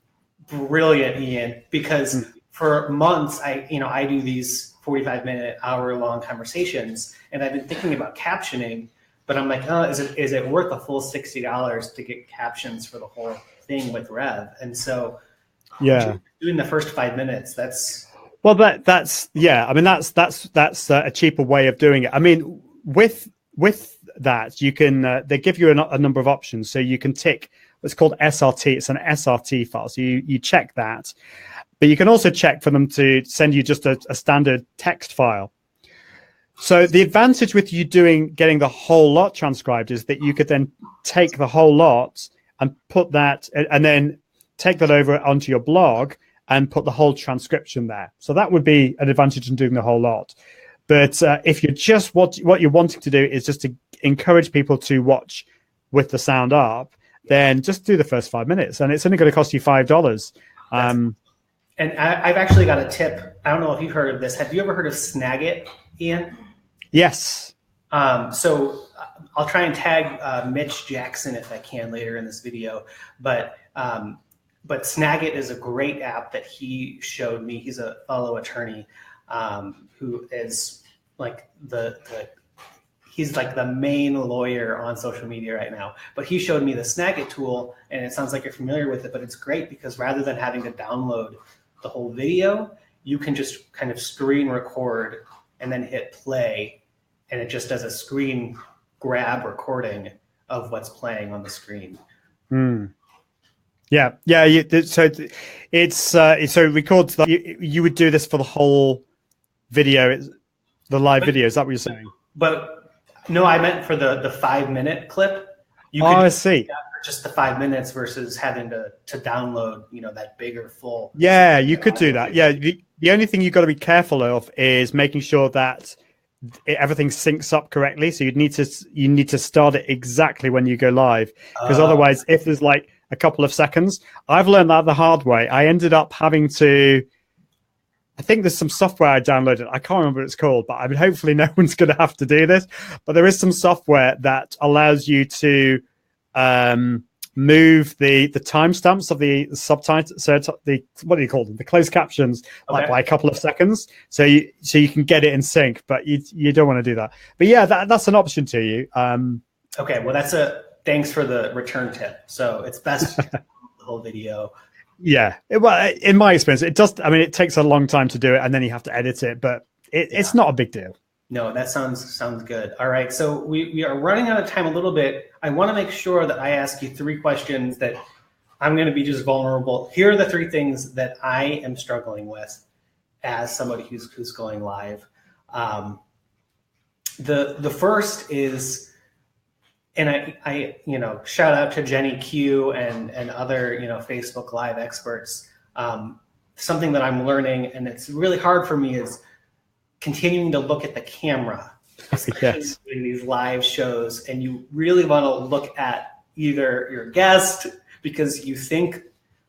brilliant, Ian, because for months I do these 45-minute, hour-long conversations, and I've been thinking about captioning, but I'm like, is it worth a full $60 to get captions for the whole thing with Rev? And so, doing the first 5 minutes, that's a cheaper way of doing it. I mean, with that, you can they give you a number of options, so you can tick what's called SRT. It's an SRT file. So you check that. But you can also check for them to send you just a standard text file. So the advantage with you getting the whole lot transcribed is that you could then take the whole lot and put that, and then take that over onto your blog and put the whole transcription there. So that would be an advantage in doing the whole lot. But if you're just what you're wanting to do is just to encourage people to watch with the sound up, then just do the first 5 minutes, and it's only going to cost you $5. And I've actually got a tip. I don't know if you've heard of this. Have you ever heard of Snagit, Ian? Yes. So I'll try and tag Mitch Jackson if I can later in this video. But Snagit is a great app that he showed me. He's a fellow attorney who is like he's like the main lawyer on social media right now. But he showed me the Snagit tool, and it sounds like you're familiar with it. But it's great because rather than having to download the whole video, you can just kind of screen record and then hit play, and it just does a screen grab recording of what's playing on the screen. Yeah. So it records that you would do this for the whole video, the live video. Is that what you're saying? But no, I meant for the 5 minute clip. I see. Just the 5 minutes versus having to download, that bigger full. Yeah, you could do that. Yeah, the only thing you've got to be careful of is making sure that everything syncs up correctly. So you need to start it exactly when you go live, because otherwise, if there's like a couple of seconds, I've learned that the hard way. I ended up having to. I think there's some software I downloaded. I can't remember what it's called, but I mean, hopefully no one's going to have to do this. But there is some software that allows you to move the timestamps of the subtitles, so what do you call them, the closed captions, like by a couple of seconds, so you can get it in sync, but you don't want to do that. But yeah, that's an option to you. Okay, well thanks for the return tip. So it's best the whole video. Yeah, well, in my experience, it does. I mean, it takes a long time to do it, and then you have to edit it, but it's not a big deal. No, that sounds good. All right, so we are running out of time a little bit. I want to make sure that I ask you 3 questions that I'm going to be just vulnerable. Here are the 3 things that I am struggling with as somebody who's going live. The first is, and I shout out to Jenny Q and other Facebook Live experts. Something that I'm learning, and it's really hard for me, is continuing to look at the camera, especially in these live shows, and you really want to look at either your guest because you think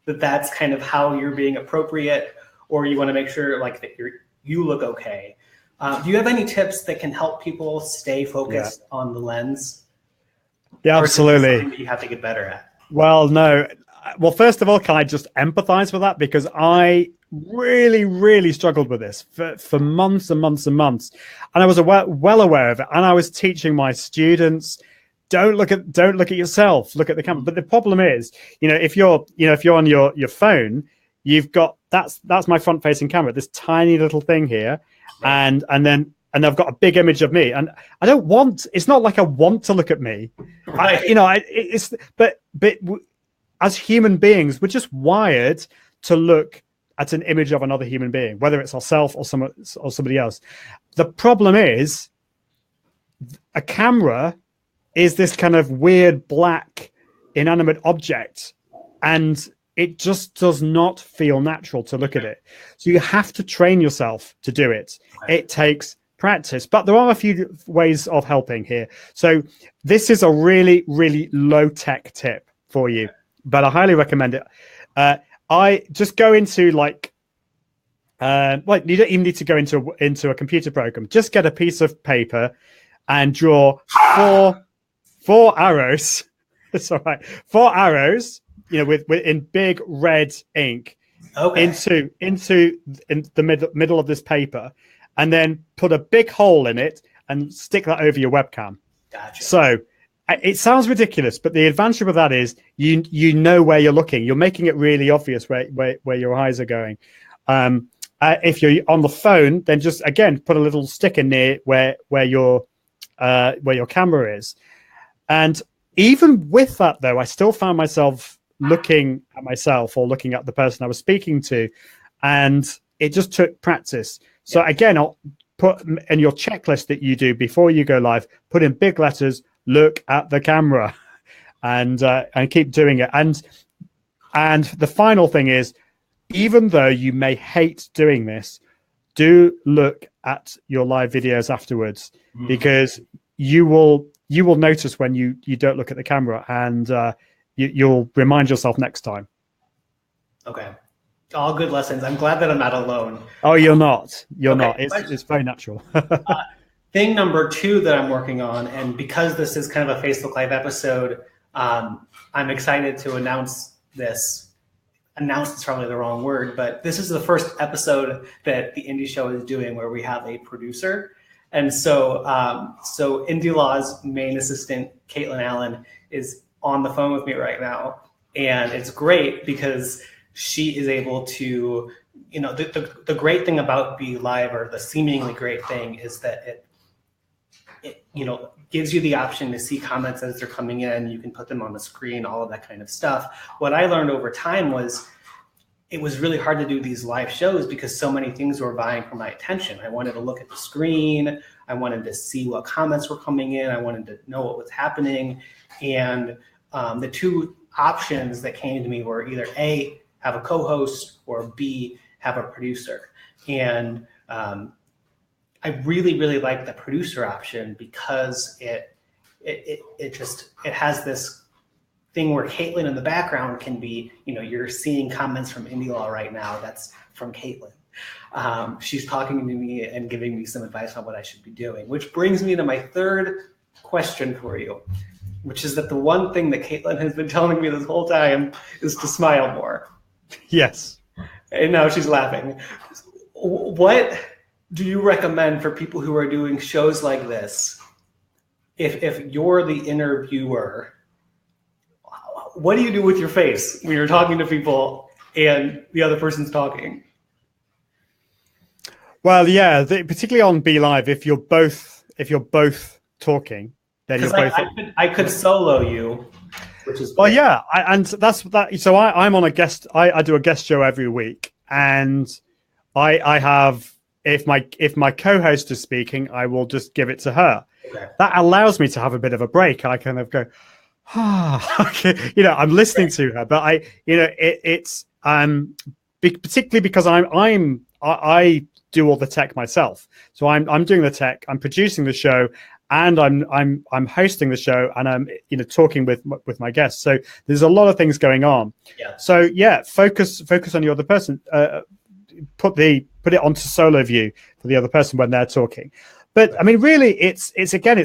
that that's kind of how you're being appropriate, or you want to make sure like that you look okay. Do you have any tips that can help people stay focused on the lens? Yeah, absolutely. That you have to get better at. Well, no. Well, first of all, can I just empathize with that? Because I really, really struggled with this for months and months and months. And I was well aware of it. And I was teaching my students, don't look at yourself, look at the camera. But the problem is, if you're on your phone, you've got, that's my front facing camera, this tiny little thing here. And I've got a big image of me, and I don't want. It's not like I want to look at me, right? But as human beings, we're just wired to look at an image of another human being, whether it's ourselves or somebody else. The problem is, a camera is this kind of weird black inanimate object, and it just does not feel natural to look at it. So you have to train yourself to do it. It takes practice, but there are a few ways of helping here. So this is a really, really low-tech tip for you, but I highly recommend it. I just go into you don't even need to go into a computer program. Just get a piece of paper and draw four arrows. It's all right. 4 arrows, with in big red ink, into the middle of this paper, and then put a big hole in it and stick that over your webcam. Gotcha. So it sounds ridiculous, but the advantage with that is you know where you're looking. You're making it really obvious where your eyes are going. If you're on the phone, then just again put a little sticker near where your camera is. And even with that, though, I still found myself looking at myself or looking at the person I was speaking to, and it just took practice. So again, I'll put in your checklist that you do before you go live, put in big letters, look at the camera, and keep doing it. And the final thing is, even though you may hate doing this, do look at your live videos afterwards, because you will notice when you don't look at the camera, and you'll remind yourself next time. Okay. All good lessons. I'm glad that I'm not alone. Oh, you're not. You're not. It's very natural. Thing number 2 that I'm working on, and because this is kind of a Facebook Live episode, I'm excited to announce this. Announce is probably the wrong word, but this is the first episode that the Indie Show is doing where we have a producer. And so Indie Law's main assistant, Caitlin Allen, is on the phone with me right now. And it's great because she is able to, the great thing about Be Live, or the seemingly great thing, is that it gives you the option to see comments as they're coming in. You can put them on the screen, all of that kind of stuff. What I learned over time was it was really hard to do these live shows because so many things were vying for my attention. I wanted to look at the screen. I wanted to see what comments were coming in. I wanted to know what was happening. And the 2 options that came to me were either A, have a co-host, or B, have a producer. And I really, really like the producer option because it has this thing where Caitlin in the background can be, you're seeing comments from Indie Law right now. That's from Caitlin. She's talking to me and giving me some advice on what I should be doing, which brings me to my 3rd question for you, which is that the one thing that Caitlin has been telling me this whole time is to smile more. Yes. And now she's laughing. What do you recommend for people who are doing shows like this? If you're the interviewer, what do you do with your face when you're talking to people and the other person's talking? Well, yeah, particularly on Be Live, if you're both talking, then you're both. I could solo you, which is well, yeah, and that's that. So I'm on a guest. I do a guest show every week, and I have, if my co-host is speaking, I will just give it to her. Okay. That allows me to have a bit of a break. I kind of go, okay, I'm listening to her, but it's particularly because I do all the tech myself. So I'm doing the tech, I'm producing the show, and I'm hosting the show, and I'm talking with my guests. So there's a lot of things going on. Yeah. So yeah, focus on your other person. Put it onto solo view for the other person when they're talking. But I mean, really, it's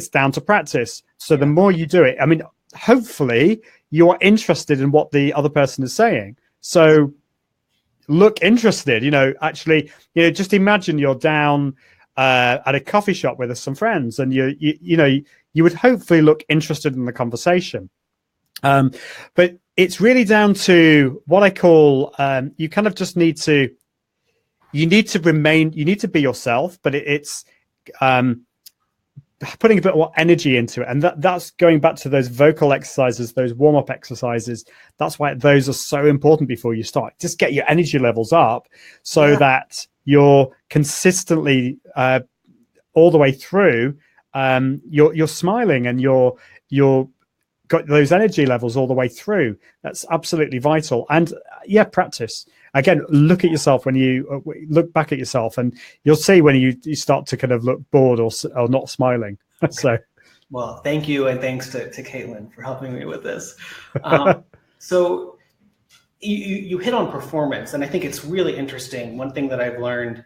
down to practice. So the more you do it, I mean, hopefully you are interested in what the other person is saying. So look interested. Actually, just imagine you're down at a coffee shop with some friends, and you would hopefully look interested in the conversation. But it's really down to what I call you kind of just need to be yourself, but it's putting a bit more energy into it. And that's going back to those vocal exercises, those warm-up exercises. That's why those are so important before you start. Just get your energy levels up so that you're consistently all the way through, you're smiling and you're got those energy levels all the way through. That's absolutely vital. And practice. Again, look at yourself when you look back at yourself, and you'll see when you start to kind of look bored or not smiling. So, well, thank you, and thanks to Caitlin for helping me with this. So, you hit on performance, and I think it's really interesting. One thing that I've learned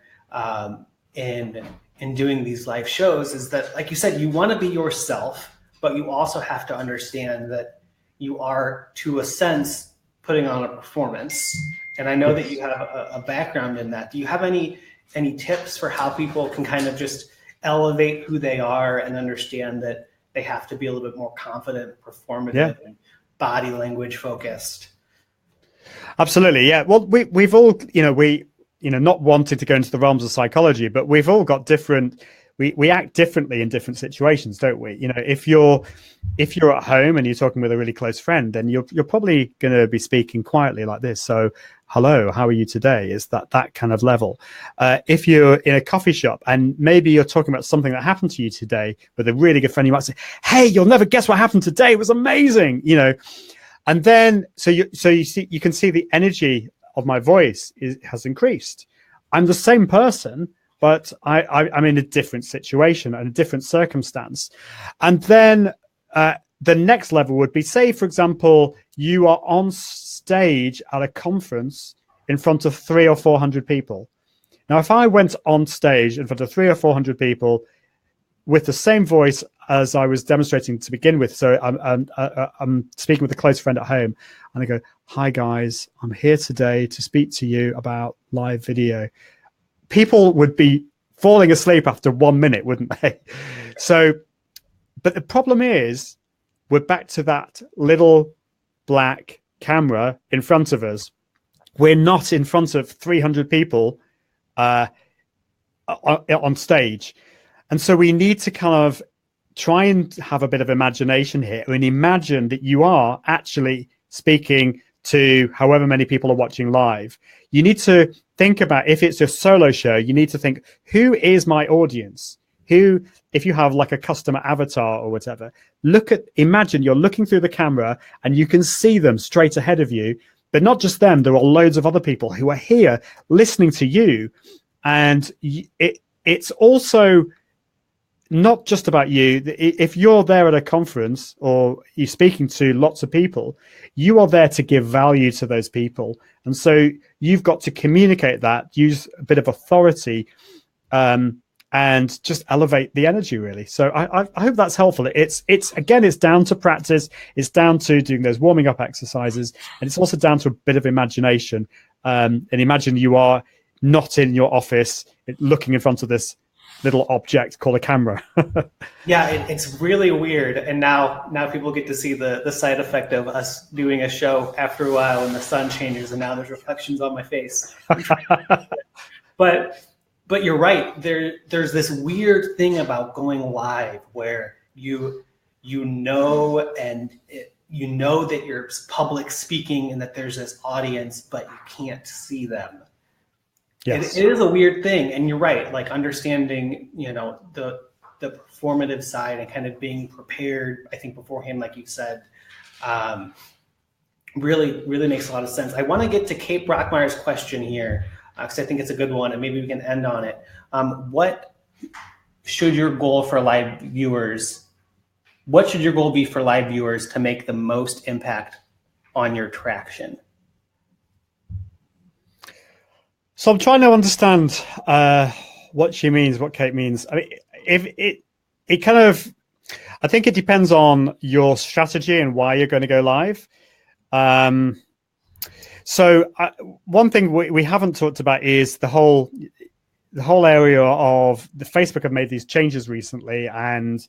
in doing these live shows is that, like you said, you want to be yourself, but you also have to understand that you are, to a sense, putting on a performance. And I know that you have a background in that. Do you have any tips for how people can kind of just elevate who they are and understand that they have to be a little bit more confident, performative, and body language focused? Absolutely, yeah. Well, we've all, not wanting to go into the realms of psychology, but we've all got different we act differently in different situations, don't we? You know, if you're at home and you're talking with a really close friend, then you're probably going to be speaking quietly like this. So, hello, how are you today? Is that kind of level? If you're in a coffee shop and maybe you're talking about something that happened to you today with a really good friend, you might say, "Hey, you'll never guess what happened today. It was amazing," you know. And then so you can see the energy of my voice has increased. I'm the same person, but I'm in a different situation and a different circumstance. And then the next level would be, say, for example, you are on stage at a conference in front of 300 or 400 people. Now, if I went on stage in front of 300 or 400 people with the same voice as I was demonstrating to begin with, so I'm speaking with a close friend at home, and I go, "Hi guys, I'm here today to speak to you about live video." People would be falling asleep after 1 minute, wouldn't they? So, but the problem is, we're back to that little black camera in front of us. We're not in front of 300 people on stage. And so we need to kind of try and have a bit of imagination here and imagine that you are actually speaking to however many people are watching live. You need to think about, if it's a solo show, you need to think, who is my audience? Who, if you have like a customer avatar or whatever, imagine you're looking through the camera and you can see them straight ahead of you, but not just them. There are loads of other people who are here listening to you. And it's also not just about you. If you're there at a conference or you're speaking to lots of people, you are there to give value to those people. And so you've got to communicate that, use a bit of authority, and just elevate the energy, really. So I hope that's helpful. It's down to practice. It's down to doing those warming up exercises. And it's also down to a bit of imagination. And imagine you are not in your office looking in front of this little object called a camera. Yeah, it's really weird. And now people get to see the side effect of us doing a show after a while, and the sun changes and now there's reflections on my face. But you're right. There's this weird thing about going live where you know that you're public speaking and that there's this audience, but you can't see them. Yes. It is a weird thing, and you're right. Like understanding, the performative side and kind of being prepared, I think beforehand, like you said, really, really makes a lot of sense. I want to get to Kate Brockmeyer's question here because I think it's a good one, and maybe we can end on it. What should your goal be for live viewers to make the most impact on your traction? So I'm trying to understand what she means, what Kate means. I mean, if it kind of, I think it depends on your strategy and why you're going to go live. So one thing we haven't talked about is the whole area of the Facebook have made these changes recently, and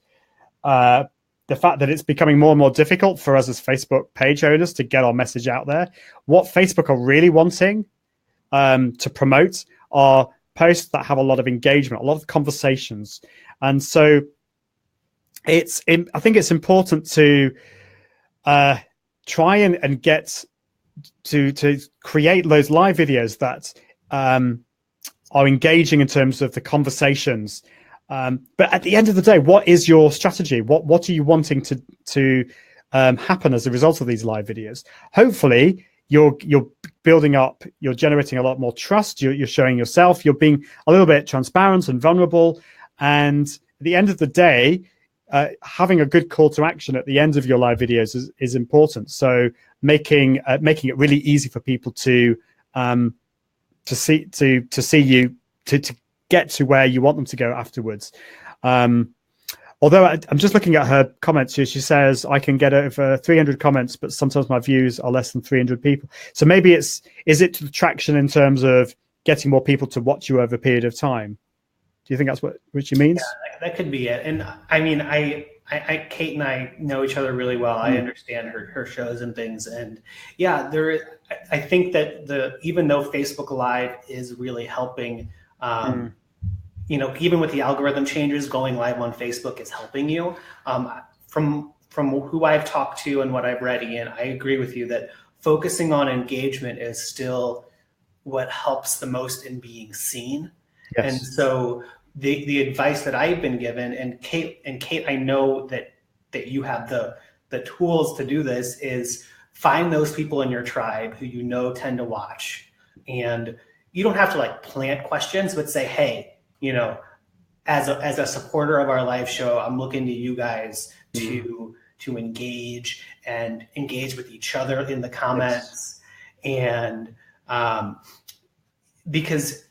the fact that it's becoming more and more difficult for us as Facebook page owners to get our message out there. What Facebook are really wanting to promote are posts that have a lot of engagement, a lot of conversations. And so I think it's important to try and get to create those live videos that are engaging in terms of the conversations. But at the end of the day, what is your strategy? What are you wanting to happen as a result of these live videos? Hopefully, you're building up, you're generating a lot more trust, you're showing yourself, you're being a little bit transparent and vulnerable. And at the end of the day, having a good call to action at the end of your live videos is important. So making it really easy for people to see you, to get to where you want them to go afterwards. Although I'm just looking at her comments here, she says, I can get over 300 comments, but sometimes my views are less than 300 people. So maybe is it traction in terms of getting more people to watch you over a period of time? Do you think that's what she means? Yeah, that could be it. And I mean, Kate and I know each other really well. I understand her shows and things. And yeah, I think that even though Facebook Live is really helping, even with the algorithm changes, going live on Facebook is helping you. From who I've talked to and what I've read, Ian, I agree with you that focusing on engagement is still what helps the most in being seen. Yes. And so the advice that I've been given, and Kate, I know that you have the tools to do this, is find those people in your tribe who tend to watch. And you don't have to like plant questions, but say, hey, as a supporter of our live show, I'm looking to you guys to engage with each other in the comments. Yes. And because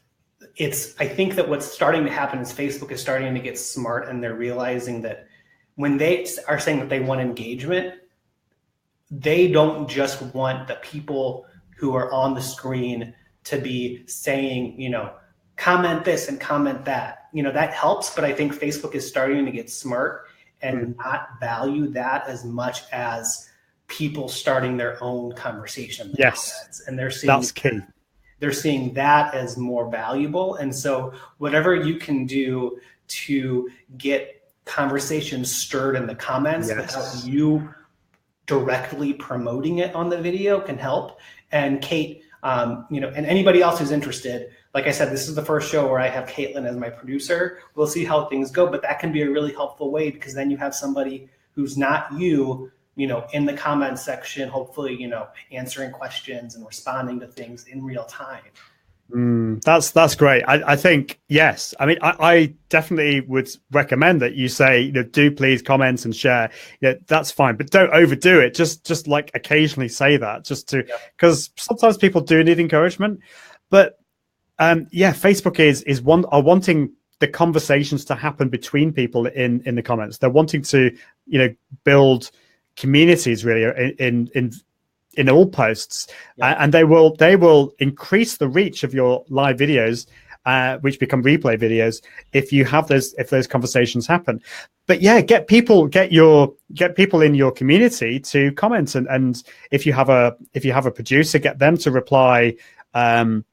I think that what's starting to happen is Facebook is starting to get smart, and they're realizing that when they are saying that they want engagement, they don't just want the people who are on the screen to be saying, comment this and comment that. That helps, but I think Facebook is starting to get smart and not value that as much as people starting their own conversation. Yes, and they're seeing that's key. They're seeing that as more valuable. And so whatever you can do to get conversations stirred in the comments without you directly promoting it on the video can help. And Kate, and anybody else who's interested, like I said, this is the first show where I have Caitlin as my producer. We'll see how things go, but that can be a really helpful way, because then you have somebody who's not you, in the comments section, hopefully, answering questions and responding to things in real time. That's great. I think, yes. I mean, I definitely would recommend that you say, do please comment and share. That's fine, but don't overdo it. Just like occasionally say that, because sometimes people do need encouragement. But Facebook is wanting the conversations to happen between people in the comments. They're wanting to, build communities really in all posts, and they will increase the reach of your live videos, which become replay videos, if those conversations happen. But get people in your community to comment, and if you have a producer, get them to reply to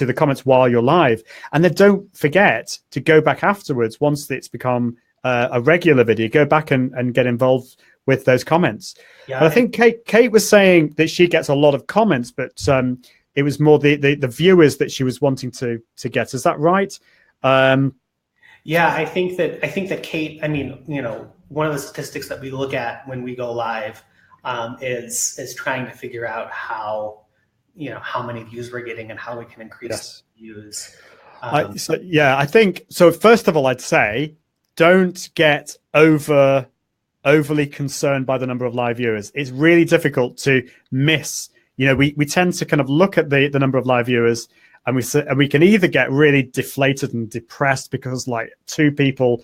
the comments while you're live, and then don't forget to go back afterwards once it's become a regular video. Go back and get involved with those comments. But I think Kate was saying that she gets a lot of comments, but it was more the viewers that she was wanting to get. Is that right? I think that Kate, I mean, one of the statistics that we look at when we go live is trying to figure out how many views we're getting and how we can increase views. I think so. First of all, I'd say don't get overly concerned by the number of live viewers. It's really difficult to miss. We tend to kind of look at the number of live viewers, and we can either get really deflated and depressed because like two people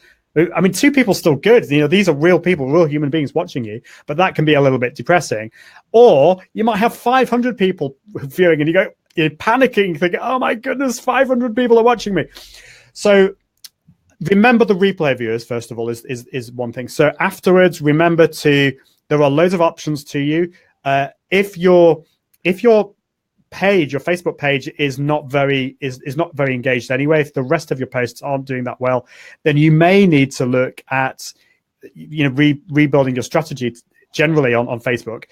still good. These are real people, real human beings watching you, but that can be a little bit depressing. Or you might have 500 people viewing and you're panicking, thinking, oh my goodness, 500 people are watching me. So remember the replay viewers, first of all, is one thing. So afterwards, remember there are loads of options to you. If your page, your Facebook page is not very engaged anyway, if the rest of your posts aren't doing that well, then you may need to look at rebuilding your strategy generally on Facebook.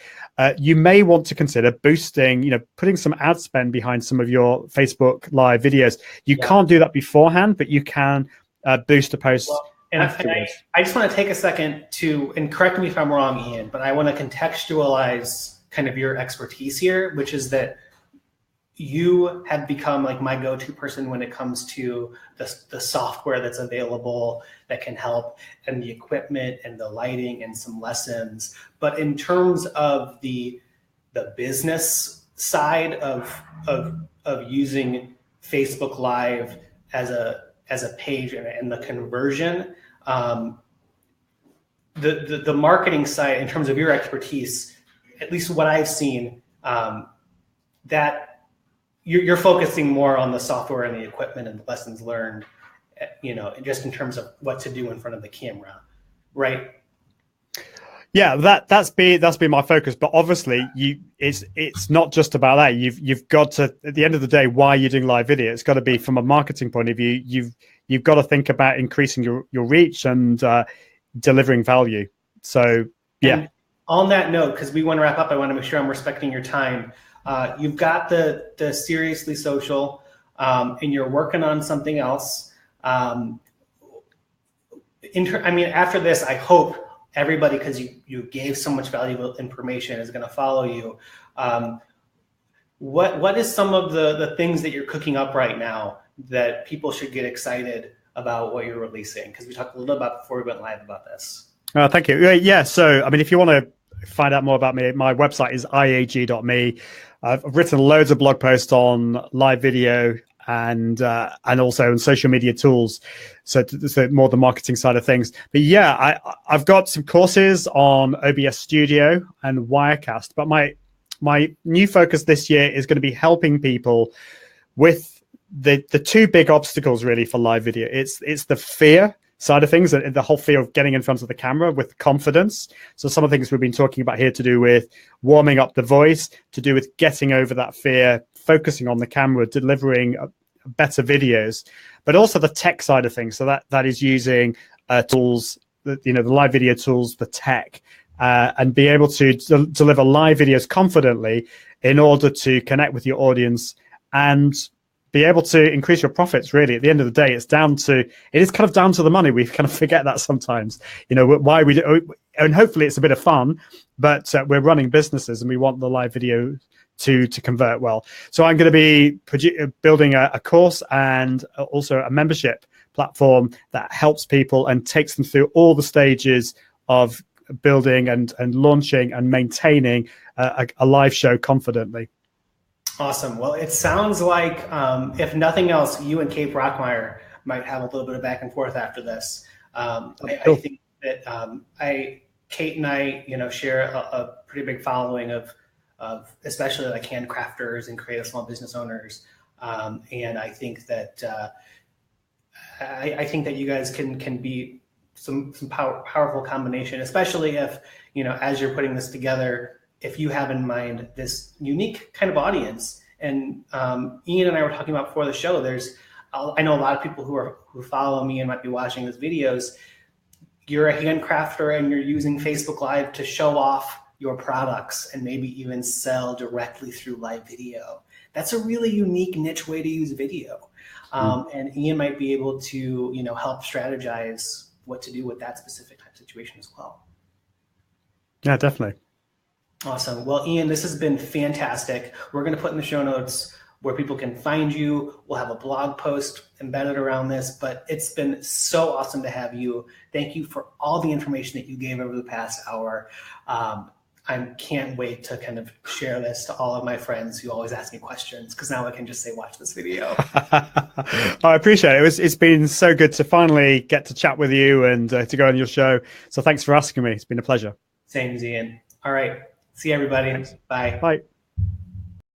You may want to consider boosting, putting some ad spend behind some of your Facebook live videos. You can't do that beforehand, but you can boost a post. And I just want to take a second and correct me if I'm wrong, Ian, but I want to contextualize kind of your expertise here, which is that you have become like my go-to person when it comes to the software that's available that can help, and the equipment and the lighting and some lessons. But in terms of the business side of using Facebook Live as a page and the conversion, the marketing side, in terms of your expertise, at least what I've seen, that you're focusing more on the software and the equipment and the lessons learned, just in terms of what to do in front of the camera, right? Yeah, that's been my focus. But obviously, it's not just about that. You've got to, at the end of the day, why you're doing live video. It's got to be from a marketing point of view. you've got to think about increasing your reach and delivering value. So, yeah. And on that note, because we want to wrap up, I want to make sure I'm respecting your time. You've got the Seriously Social, and you're working on something else. After this, I hope everybody, because you gave so much valuable information, is going to follow you. What is some of the things that you're cooking up right now that people should get excited about what you're releasing? Because we talked a little about before we went live about this. Thank you. Yeah. So, if you want to find out more about me, my website is iag.me. I've written loads of blog posts on live video and also on social media tools. So more the marketing side of things. But yeah, I've got some courses on OBS Studio and Wirecast. But my new focus this year is going to be helping people with the two big obstacles really for live video. It's the fear side of things, the whole fear of getting in front of the camera with confidence. So some of the things we've been talking about here to do with warming up the voice, to do with getting over that fear, focusing on the camera, delivering better videos, but also the tech side of things. So that is using tools, the live video tools, the tech, and be able to deliver live videos confidently in order to connect with your audience and be able to increase your profits. Really, at the end of the day, it is kind of down to the money. We kind of forget that sometimes, why we do, and hopefully it's a bit of fun, but we're running businesses and we want the live video to convert well. So I'm going to be building a course and also a membership platform that helps people and takes them through all the stages of building and launching and maintaining a live show confidently. Awesome. Well, it sounds like, if nothing else, you and Kate Brockmeyer might have a little bit of back and forth after this. I think that Kate and I, share a pretty big following of especially like handcrafters and creative small business owners, and I think that I think that you guys can be some powerful combination, especially if as you're putting this together, if you have in mind this unique kind of audience. And Ian and I were talking about before the show, I know a lot of people who follow me and might be watching these videos. You're a handcrafter and you're using Facebook Live to show off your products and maybe even sell directly through live video. That's a really unique niche way to use video. And Ian might be able to help strategize what to do with that specific type of situation as well. Yeah, definitely. Awesome. Well, Ian, this has been fantastic. We're going to put in the show notes where people can find you. We'll have a blog post embedded around this, but it's been so awesome to have you. Thank you for all the information that you gave over the past hour. I can't wait to kind of share this to all of my friends who always ask me questions, because now I can just say, watch this video. I appreciate it. It's been so good to finally get to chat with you and to go on your show. So thanks for asking me. It's been a pleasure. Same as Ian. All right. See you, everybody. Thanks. Bye. Bye.